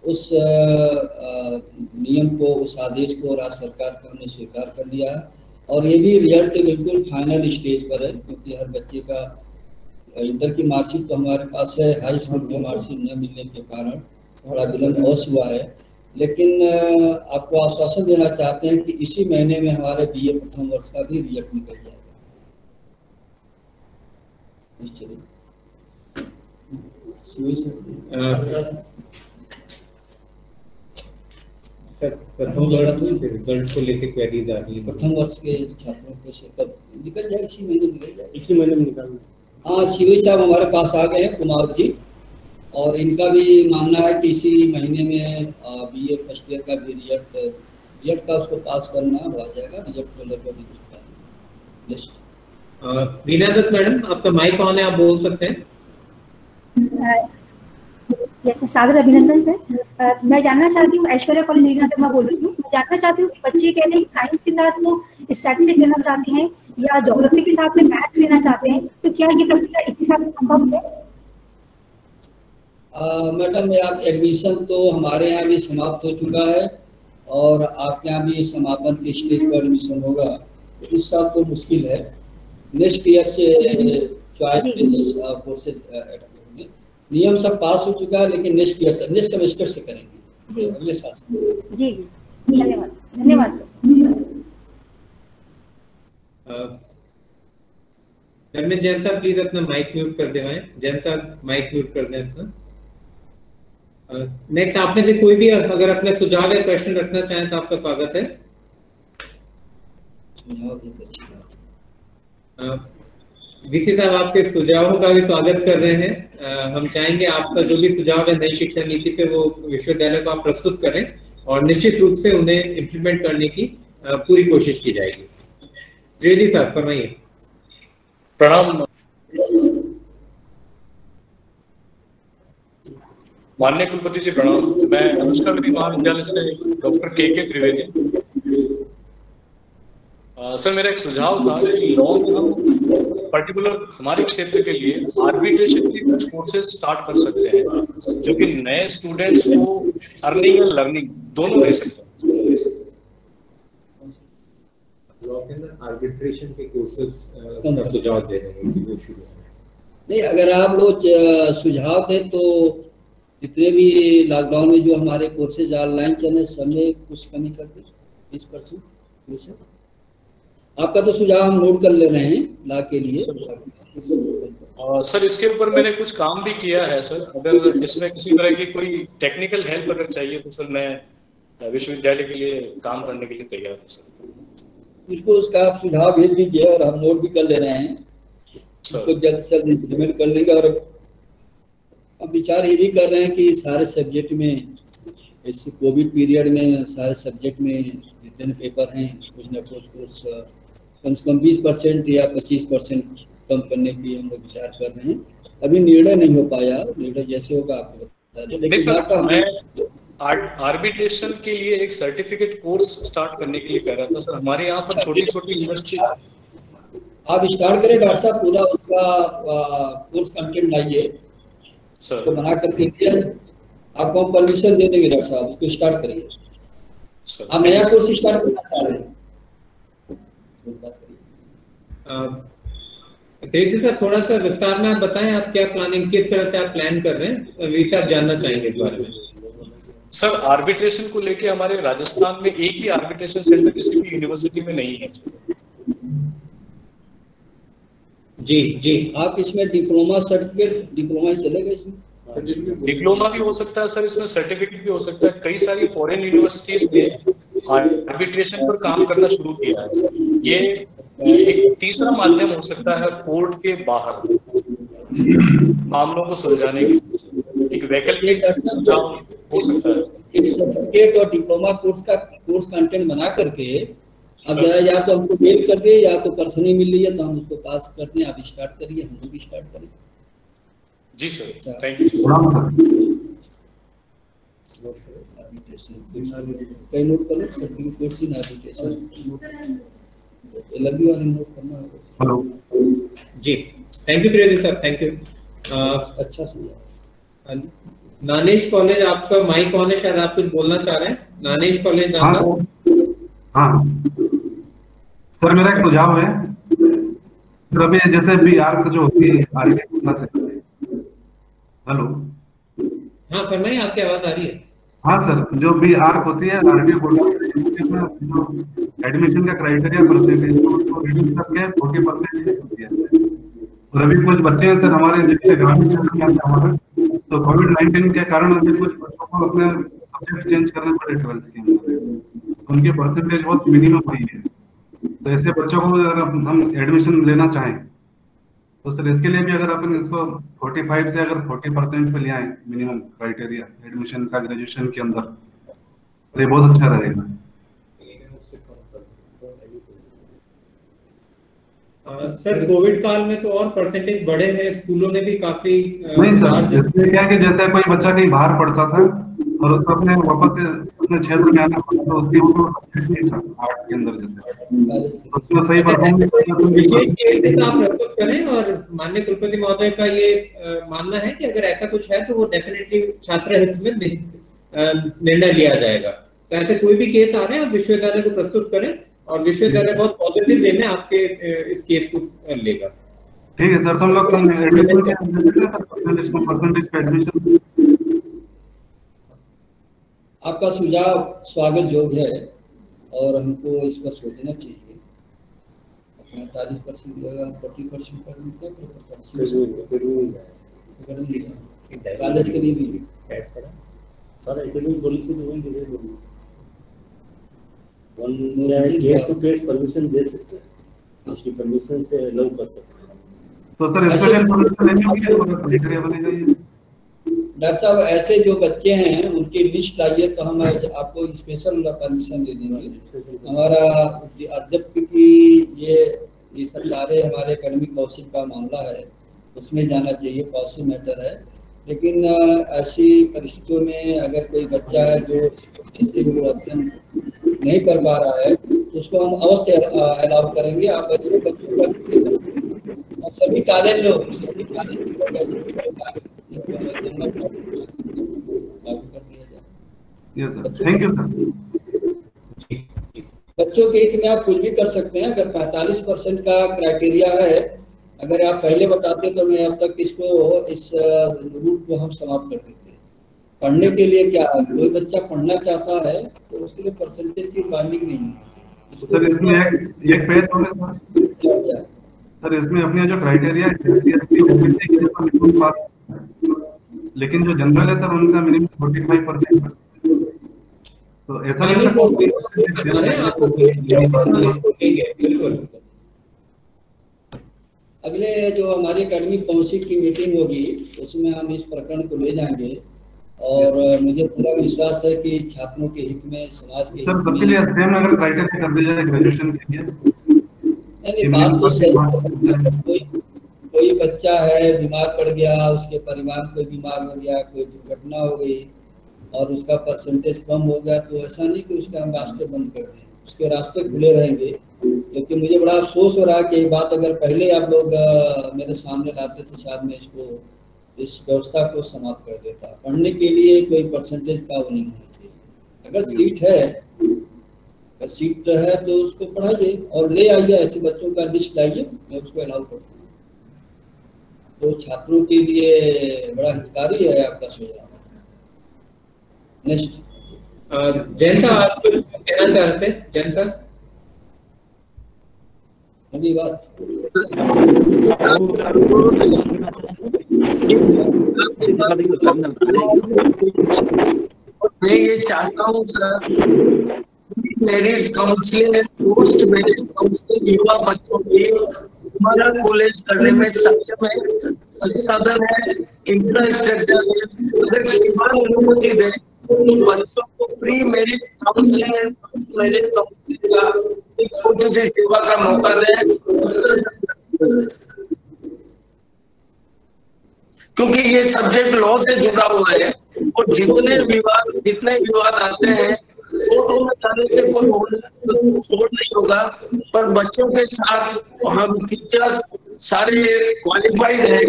उस नियम को, उस आदेश को राज्य सरकार का हमने स्वीकार कर लिया है और ये भी रिजल्ट बिल्कुल फाइनल स्टेज पर है, क्योंकि हर बच्चे का इंटर की मार्कशीट तो हमारे पास है, हाई स्कूल की मार्कशीट न मिलने के कारण थोड़ा विलम्ब अवश्य हुआ है। लेकिन आपको आश्वासन देना चाहते हैं कि इसी महीने में हमारे बीए प्रथम वर्ष का भी रिजल्ट निकल जाएगा। सर, प्रथम वर्ष रिजल्ट को लेकर क्वेरीज आ रही है। प्रथम वर्ष के छात्रों को से कब निकल जाए? इसी महीने निकल जाए, इसी महीने में निकालना। हाँ, शिवी साहब हमारे पास आ गए हैं, कुमार जी, और इनका भी मानना है कि इसी महीने में बीए फर्स्ट ईयर का भी रिजल्ट का उसको पास करना हो जाएगा। रिजल्ट को लेकर लिस्ट। रीना दत्त मैडम, आपका माइक ऑन है, आप बोल सकते हैं। यस, सादर अभिनंदन सर। मैं जानना चाहती हूँ, ऐश्वर्या कॉलेज रीना दत्त मैं बोल रही हूँ। मैं जानना चाहती हूँ कि बच्चे कह रहे हैं कि साइंस के साथ वो स्टैटिस्टिक्स लेना चाहते हैं या ज्योग्राफी के साथ में मैथ्स लेना चाहते हैं, तो क्या ये प्रक्रिया इसी साथ संभव है? मैडम, आप एडमिशन तो हमारे यहाँ भी समाप्त हो चुका है और आपके यहाँ भी समापन के स्टेज पर एडमिशन होगा। इस साल तो मुश्किल है, नेक्स्ट ईयर से चॉइस कोर्सेज नियम सब पास हो चुका है, लेकिन नेक्स्ट ईयर से, नेक्स्ट सेमेस्टर से करेंगे, अगले साल से। जी, धन्यवाद, धन्यवाद सर। धर्मेश जैन साहब, प्लीज अपना माइक म्यूट कर देवाएं। जैन साहब, माइक म्यूट कर दें अपना। नेक्स्ट, आप में से कोई भी अगर अपने सुझाव या प्रश्न रखना चाहें तो आपका स्वागत है। वीसी साहब, आपके सुझावों का भी स्वागत कर रहे हैं। हम चाहेंगे आपका जो भी सुझाव है नई शिक्षा नीति पे, वो विश्वविद्यालय को आप प्रस्तुत करें और निश्चित रूप से उन्हें इम्प्लीमेंट करने की पूरी कोशिश की जाएगी। त्रिवेदी साहब, फरमाइए। प्रणाम माननीय कुलपति जी, प्रणाम। मैं अनुष्का विधि महाविद्यालय से डॉक्टर के त्रिवेदी। सर, मेरा एक सुझाव था कि लॉ में हम पर्टिकुलर हमारे क्षेत्र के लिए आर्बिट्रेशन के कुछ कोर्सेज स्टार्ट कर सकते हैं, जो कि नए स्टूडेंट्स को अर्निंग और लर्निंग दोनों दे सकते हैं। आर्बिट्रेशन के कोर्सेज का सुझाव दे रहे हैं कि वो शुरू हो? नहीं, अगर आप लोग सुझाव दें तो जितने भी लॉकडाउन में जो हमारे कोर्सेज ऑनलाइन चले सब में कुछ कमी कर दे 20%। आपका तो सुझाव हम नोट कर ले रहे हैं ला के लिए। सर इसके ऊपर मैंने कुछ काम भी किया है सर, अगर इसमें किसी तरह की कोई टेक्निकल हेल्प अगर चाहिए तो सर मैं विश्वविद्यालय के लिए काम करने के लिए तैयार हूँ सर। बिल्कुल, उसका आप सुझाव भेज दीजिए और हम नोट भी कर ले रहे हैं, उसको जल्द से जल्द इम्प्लीमेंट कर लेंगे। और अब विचार ये भी कर रहे हैं कि सारे सब्जेक्ट में इस कोविड पीरियड में सारे सब्जेक्ट में जितने पेपर हैं कुछ न कुछ कम से कम 20% या 25% कम करने की हम लोग विचार कर रहे हैं। अभी निर्णय नहीं हो पाया, निर्णय जैसे होगा आपको बता दें। लेकिन मैं आर्बिट्रेशन के लिए एक सर्टिफिकेट कोर्स स्टार्ट करने के लिए कह रहा था सर। हमारे यहाँ पर छोटी छोटी यूनिवर्सिटी आप स्टार्ट करें डॉक्टर साहब, पूरा उसका कोर्स कंटेंट लाइए सर, तो बना करके आपको हम परमिशन दे देंगे डॉक्टर साहब, उसको स्टार्ट करिए। आप नया कोर्स स्टार्ट करना चाह रहे हैं? तेजी सर थोड़ा सा विस्तार में आप बताएं, आप क्या प्लानिंग, किस तरह से आप प्लान कर रहे हैं, वीसा आप जानना चाहेंगे इस बारे में। सर आर्बिट्रेशन को लेके हमारे राजस्थान में एक भी आर्बिट्रेशन सेंटर किसी भी यूनिवर्सिटी में नहीं है। जी जी, आप इसमें डिप्लोमा सर्टिफिकेट, डिप्लोमा ही चलेगा इसमें? डिप्लोमा भी हो सकता है सर, इसमें सर्टिफिकेट भी हो सकता है। कई सारी फॉरेन यूनिवर्सिटीज ने आर्बिट्रेशन पर काम करना शुरू किया है। ये एक तीसरा माध्यम हो सकता है कोर्ट के बाहर मामलों को सुलझाने के, एक वैकल्पिक सुझाव हो सकता है। एक सर्टिफिकेट और डिप्लोमा कोर्स कंटेंट बना करके अब या तो हमको मेल कर दिए या तो पर्सनली मिल रही है तो हम उसको पास कर दें। आप स्टार्ट करिए, हम लोग भी स्टार्ट करें। जी सर, थैंक यू। कई नोट कर लो, सर्टिफिकेट कोर्स इन एजुकेशन एलबी वाले नोट करना होगा। हेलो जी, thank you Trivedi sir, thank you. अच्छा सुना। नानेश कॉलेज, आपका माइक ऑन है, शायद आप कुछ बोलना चाह रहे हैं। नानेश कॉलेज नाम का। हाँ सर, मेरा एक सुझाव है सर। अभी जैसे बिहार जो होती है से, हेलो हाँ फरमाइए, आपकी आवाज आ रही है। हाँ सर, जो बिहार होती है आरबीआई एडमिशन का क्राइटेरिया रिड्यूस करके 40% होती है। और अभी कुछ बच्चे हैं सर हमारे जिसके ग्रामीण क्षेत्र में हमारे, तो कोविड-19 के कारण अभी कुछ बच्चों को अपने सब्जेक्ट चेंज करने पड़े 12th के अंदर, उनकी परसेंटेज बहुत मिनिमम हुई है। तो ऐसे बच्चों को अगर हम एडमिशन लेना चाहें तो सर इसके लिए भी अगर अपन इसको 45 से अगर 40% पे ले आए मिनिमम क्राइटेरिया एडमिशन का ग्रेजुएशन के अंदर, तो ये बहुत अच्छा रहेगा। सर कोविड काल में तो और परसेंटेज बढ़े हैं, स्कूलों ने भी काफी नहीं सर, इसमें क्या है कि जैसे कोई बच्चा कहीं बाहर पढ़ता था और उसको अपने वापस से अपने क्षेत्र में आना पड़ा, तो उसके ऊपर सब्जेक्ट नहीं था आर्ट्स के अंदर, जैसे तो उसमें सही परफॉर्मेंस आप प्रस्तुत करें। और माननीय कुलपति महोदय का ये मानना है कि अगर ऐसा कुछ है तो वो डेफिनेटली छात्र हित में निर्णय लिया जाएगा। तो ऐसे कोई भी केस आ रहे हैं आप विश्वविद्यालय को प्रस्तुत करें और विश्वविद्यालय बहुत पॉजिटिव वे में आपके इस केस को लेगा। ठीक है सर, तो हम लोग परसेंटेज पे एडमिशन। आपका सुझाव स्वागत योग्य है और हमको इस पर सोचना चाहिए। 45% जगह 40% कर देते हैं कॉलेज के लिए भी सर एकेडमिक पॉलिसी तो वही जैसे केस टू केस परमिशन दे सकते हैं, उसकी परमिशन से अलाउ कर सकते हैं। तो सर स्टूडेंट परमिशन लेनी होगी तो क्राइटेरिया बनेगा। डॉक्टर साहब ऐसे जो बच्चे हैं उनकी लिस्ट लाइए तो हम आपको स्पेशल परमिशन दे देंगे। हमारा अध्यक्ष की ये सब सारे हमारे एकेडमिक काउंसिल का मामला है, उसमें जाना चाहिए, पॉलिसी मैटर है। लेकिन ऐसी परिस्थितियों में अगर कोई बच्चा है जो वो अध्ययन नहीं कर पा रहा है तो उसको हम अवश्य अलाउ करेंगे। आप ऐसे बच्चों का सभी कॉलेज जो yes sir, thank you sir. बच्चों के हित में आप कुछ भी कर सकते हैं। अगर 45% का क्राइटेरिया है, अगर आप पहले बताते तो मैं अब तक इस रूट को हम समाप्त कर देते। पढ़ने के लिए क्या है, कोई बच्चा पढ़ना चाहता है तो उसके लिए परसेंटेज की बाइंडिंग नहीं है। सर इसमें एक पेज और है सर, इसमें अपने जो क्राइटेरिया है SC/ST OBC के लिए तो मिनिमम पास, लेकिन जो जनरल है सर उनका मिनिमम 45%। तो ऐसा नहीं बिल्कुल। अगले जो हमारी एकेडमिक काउंसिल की मीटिंग होगी उसमें हम इस प्रकरण को ले जाएंगे और मुझे पूरा विश्वास है कि छात्रों के हित में, समाज के हित में, सबके लिए सेम अगर क्राइटेरिया कर दिया जाए ग्रेजुएशन के लिए। नहीं, बात तो सही। कोई बच्चा है बीमार पड़ गया, उसके परिवार कोई बीमार हो गया, कोई दुर्घटना हो गई और उसका परसेंटेज कम हो गया, तो ऐसा नहीं कि उसका हम रास्ते बंद कर दें, उसके रास्ते खुले रहेंगे। लेकिन मुझे बड़ा अफसोस हो रहा है कि ये बात अगर पहले आप लोग मेरे सामने लाते तो शायद मैं इस व्यवस्था को समाप्त कर देता। पढ़ने के लिए कोई परसेंटेज का वो नहीं होना चाहिए। अगर सीट है तो उसको पढ़ाइए और ले आइए, ऐसे बच्चों का लिस्ट लाइए, मैं उसको अलाउ करता हूँ। तो छात्रों के लिए बड़ा हितकारी है आपका सुझाव। नेक्स्ट जैन साहब, आप कुछ कहना चाह रहे थे? जैन साहब अगली बात मैं ये चाहता हूँ sir, marriage counselling and post marriage counselling युवा बच्चों के हमारा कॉलेज करने में सक्षम है, संसाधन है, इंफ्रास्ट्रक्चर है। अगर सरकार अनुमति दे तो बच्चों को pre marriage counselling and post marriage counselling का एक छोटी सी सेवा का मौका दे, क्योंकि ये सब्जेक्ट लॉ से जुड़ा हुआ है और जितने विवाद आते हैं कोर्टों में जाने से कोई छोड़ नहीं होगा। पर बच्चों के साथ हम टीचर्स सारे क्वालिफाइड हैं।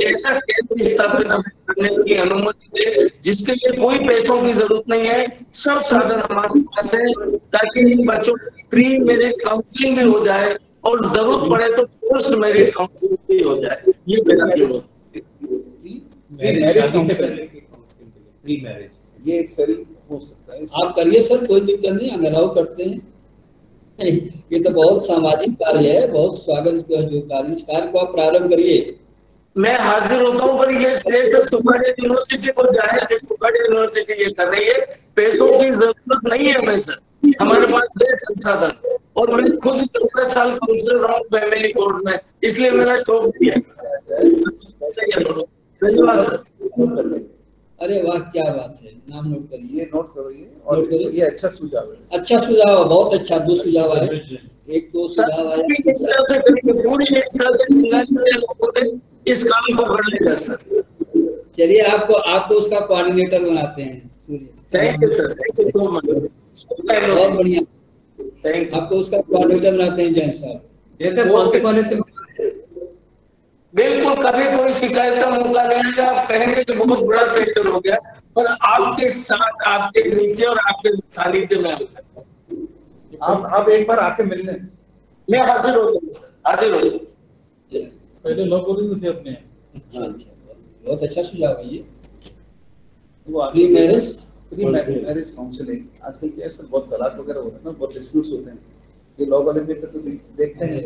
ऐसा केंद्र स्थापित करने की अनुमति दे जिसके लिए कोई पैसों की जरूरत नहीं है, सब साधन हमारे पास है, ताकि इन बच्चों की प्री मैरिज काउंसलिंग भी हो जाए और जरूरत पड़े तो पोस्ट मैरिज काउंसलिंग भी हो जाए। ये मेरा प्री मैरिज ये एक सही हो सकता है। आप करिए सर, कोई दिक्कत नहीं, हम अलाउ करते हैं। ये तो बहुत सामाजिक कार्य है, बहुत स्वागत जो कार्य, इस कार्य को आप प्रारंभ करिए। मैं हाजिर होता हूँ, पर ये श्रेष्ठ सुपारी यूनिवर्सिटी को जाए, सुपारी यूनिवर्सिटी ये कर रही है, पैसों की जरूरत नहीं है हमें सर, हमारे पास है संसाधन। और मैं खुद 14 साल काउंसलर रहा हूँ फैमिली कोर्ट में, इसलिए मेरा शौक भी है। धन्यवाद सर। अरे वाह, क्या बात है, नाम नोट करिए। नोट करिए और ये अच्छा सुझाव है। अच्छा सुझाव, बहुत अच्छा। 2 सुझाव आए, 1-2 सुझाव आए। इस तरह से करेंगे, पूरी इस तरह से लोगों ने इस काम को कर लेगा सर। चलिए आपको उसका कोऑर्डिनेटर बनाते हैं। Thank you sir, thank you so much, बहुत बढ़िया। आपको उसका कोऑर्डिनेटर बनाते हैं जैन साहब। जैसे कौन से कॉलेज से? बिल्कुल, कभी कोई शिकायत का मौका नहीं आएगा। आप कहेंगे कि बहुत बड़ा सेक्टर हो गया, पर आपके साथ, आपके नीचे और आपके सानिध्य में आप एक बार आके मिलने। मैं हाजिर होता हूँ सर, हाजिर होता हूँ। पहले लॉ कॉलेज में थे अपने। बहुत अच्छा सुझाव है ये। वो प्री मैरिज काउंसलिंग आजकल क्या है सर, बहुत तलाक वगैरह होता है ना, बहुत डिस्प्यूट्स होते हैं। ये लॉ कॉलेज में तो देखते हैं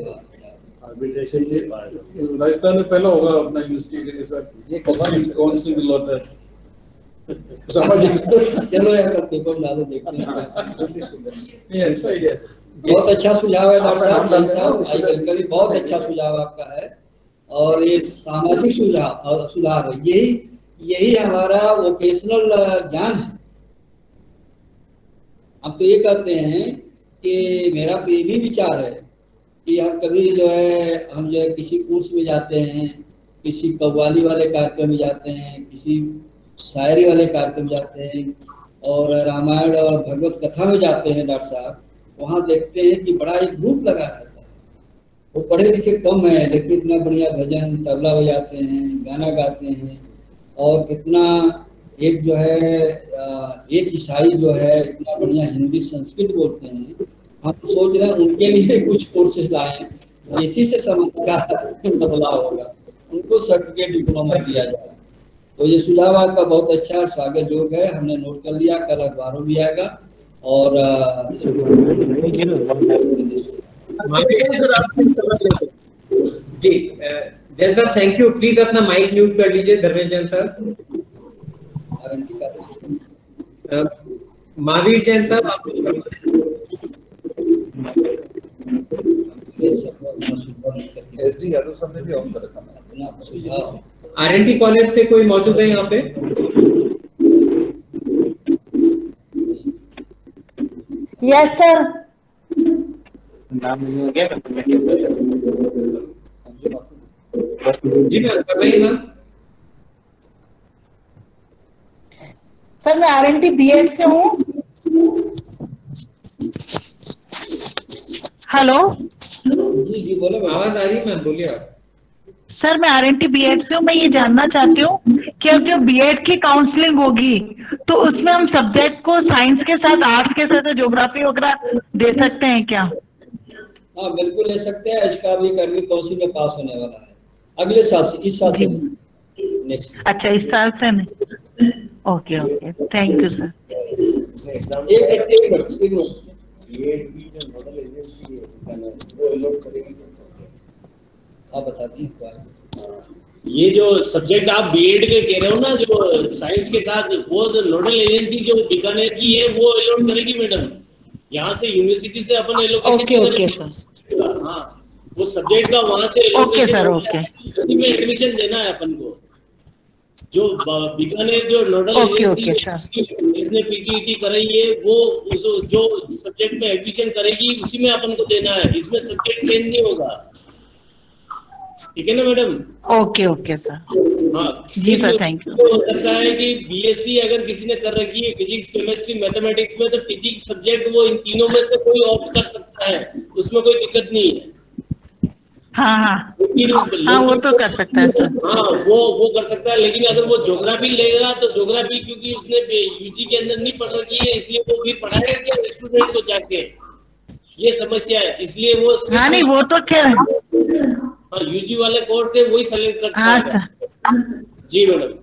आर्बिट्रेशन के राजस्थान में पहला होगा अपना यूनिवर्सिटी के सर, ये काउंसलिंग लॉ था। चलो यार पेपर ला दो, देखते हैं। नहीं, अच्छा आइडिया है। बहुत अच्छा सुझाव है डॉक्टर साहब, बहुत अच्छा सुझाव आपका है। और ये सामाजिक सुधार है, यही हमारा वोकेशनल ज्ञान है। हम तो ये कहते हैं कि मेरा तो ये भी विचार है कि हम कभी जो है किसी कोर्स में जाते हैं, किसी कव्वाली वाले कार्यक्रम में जाते हैं, किसी शायरी वाले कार्यक्रम में जाते हैं और रामायण और भगवत कथा में जाते हैं डॉक्टर साहब, वहाँ देखते हैं कि बड़ा एक ग्रुप लगा रहता है। वो पढ़े लिखे कम है लेकिन इतना बढ़िया भजन तबला बजाते हैं, गाना गाते हैं और कितना एक जो है एक ईसाई जो है इतना बढ़िया हिंदी संस्कृत बोलते हैं। हम सोच रहे हैं उनके लिए कुछ कोर्सेज लाएं, इसी से समाज का बदलाव होगा, उनको सर्टिफिकेट डिप्लोमा दिया जाए। तो ये सुझाव आपका बहुत अच्छा स्वागत योग्य है, हमने नोट कर लिया, कल अखबारों भी आएगा। और जी जैन साहब थैंक यू, प्लीज अपना माइक म्यूट कर लीजिए धर्मेश जैन साहब। महावीर जैन साहब आप कुछ एसडी यादव साहब ने भी ऑन कर रखा है। आरएनटी कॉलेज से कोई मौजूद है यहाँ पे? Yes sir. नाम नहीं हो गया जी मैम, बताइए मैम। सर मैं आरएनटी बीएड से हूँ। हेलो जी जी बोले, आवाज आ रही है मैम, बोलिए आप। सर मैं आरएनटी बीएड से हूँ। मैं ये जानना चाहती हूँ कि अब जो बीएड की काउंसलिंग होगी तो उसमें हम सब्जेक्ट को साइंस के साथ, आर्ट्स के साथ, ज्योग्राफी वगैरह दे सकते हैं क्या? हाँ बिल्कुल ले सकते हैं। इसका भी एकेडमिक काउंसिल में पास होने वाला है अगले साल से, इस साल से नेक्स्ट। अच्छा इस साल से नहीं। Okay okay, thank you sir. आप बता दी। ये जो सब्जेक्ट आप बीएड के कह रहे हो ना, जो साइंस के साथ, वो नोडल एजेंसी जो बीकानेर की है वो अलॉट करेगी मैडम। यहाँ से यूनिवर्सिटी से अपन एलोकेशन ओके सर। हाँ वो सब्जेक्ट का वहाँ से ओके सर, ओके। उसी में एडमिशन देना है अपन को। जो बीकानेर जो नोडल एजेंसी जिसने पीटीईटी कराई है वो उस जो सब्जेक्ट में एडमिशन करेगी उसी में अपन को देना है। इसमें सब्जेक्ट चेंज नहीं होगा, ठीक है ना मैडम? Okay okay sir. हाँ जी सर, थैंक यू। हो सकता है कि बीएससी अगर किसी ने कर रखी है फिजिक्स, केमिस्ट्री, मैथमेटिक्स में, तो फिजिक्स सब्जेक्ट वो इन तीनों में से कोई ऑप्ट कर सकता है, उसमें कोई दिक्कत नहीं है। हाँ हाँ हाँ, वो तो कर सकता है सर। हाँ वो कर सकता है, लेकिन अगर वो ज्योग्राफी लेगा तो ज्योग्राफी क्योंकि उसने यूजी के अंदर नहीं पढ़ रखी है, इसलिए वो फिर पढ़ाएगा क्या स्टूडेंट को जाके, ये समस्या है। इसलिए वो हाँ नहीं वो तो क्या यूजी वाले कोर्स है वही सेलेक्ट करता है। हाँ सर। जी मैडम।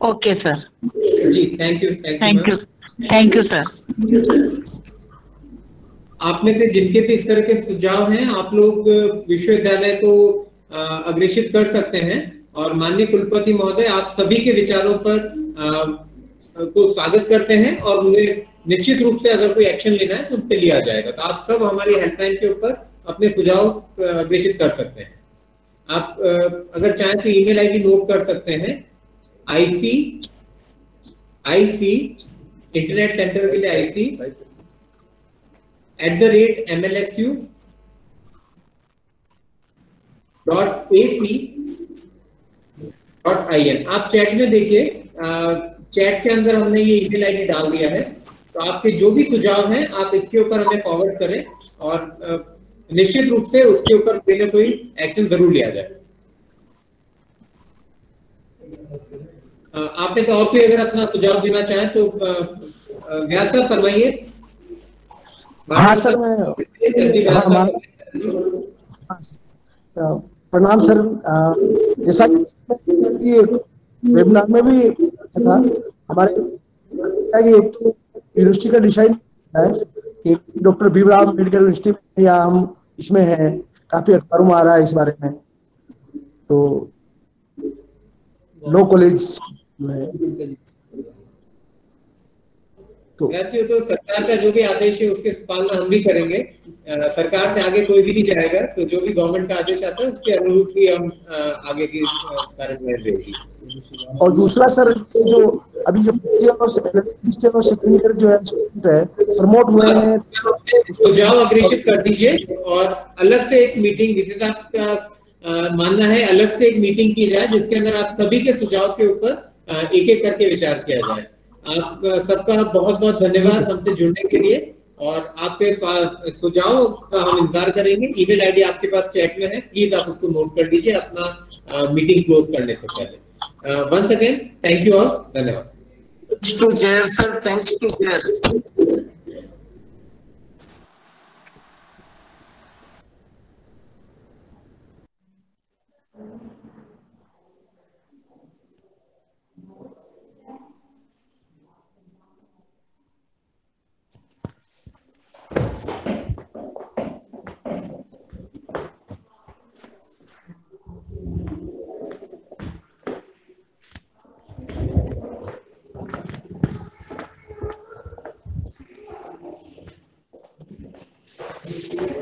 Okay sir. जी thank you thank you sir. आप में से जिनके भी इस तरह के सुझाव हैं आप लोग विश्वविद्यालय को अग्रेषित कर सकते हैं, और माननीय कुलपति महोदय आप सभी के विचारों पर को स्वागत करते हैं, और उन्हें निश्चित रूप से अगर कोई एक्शन लेना है तो उन पे लिया जाएगा। तो आप सब हमारी हेल्पलाइन के ऊपर अपने सुझाव अग्रेषित कर सकते हैं। आप अगर चाहें तो ईमेल आईडी नोट कर सकते हैं, IC इंटरनेट सेंटर के लिए IC@MLSU.AC.in। आप चैट में देखिए, चैट के अंदर हमने ये ईमेल आईडी डाल दिया है। तो आपके जो भी सुझाव हैं आप इसके ऊपर हमें फॉरवर्ड करें, और निश्चित रूप से उसके ऊपर कोई ना कोई एक्शन जरूर लिया जाए। आपने तो और कोई अगर अपना सुझाव देना चाहें तो व्यास साहब फरमाइए। हाँ सर, मैं प्रणाम सर। जैसा कि वेबिनार में भी था हमारे एक तो यूनिवर्सिटी का डिसाइड है कि डॉक्टर भीमराव मेडिकल यूनिवर्सिटी में या हम इसमें है, काफी अखबारों में आ रहा है इस बारे में। तो लॉ कॉलेज में तो सरकार का जो भी आदेश है उसके पालना हम भी करेंगे। सरकार से आगे कोई भी नहीं जाएगा, तो जो भी गवर्नमेंट का आदेश आता है उसके अनुरूप ही हम आगे की कार्यवाही रहेगी। और दूसरा सर, जो अभी जो सेकंड ईयर जो है प्रमोट हुए हैं, सुझाव अग्रेषित कर दीजिए, और अलग से एक मीटिंग, विजेता का मानना है अलग से एक मीटिंग की जाए जिसके अंदर आप सभी के सुझाव के ऊपर एक एक करके विचार किया जाए। आप सबका बहुत बहुत धन्यवाद हमसे जुड़ने के लिए, और आपके सुझाव का हम इंतजार करेंगे। ईमेल आईडी आपके पास चैट में है, प्लीज आप उसको नोट कर लीजिए अपना मीटिंग क्लोज करने से पहले। Once again thank you all, धन्यवाद। Thanks to chair sir, thanks to chair. Sir.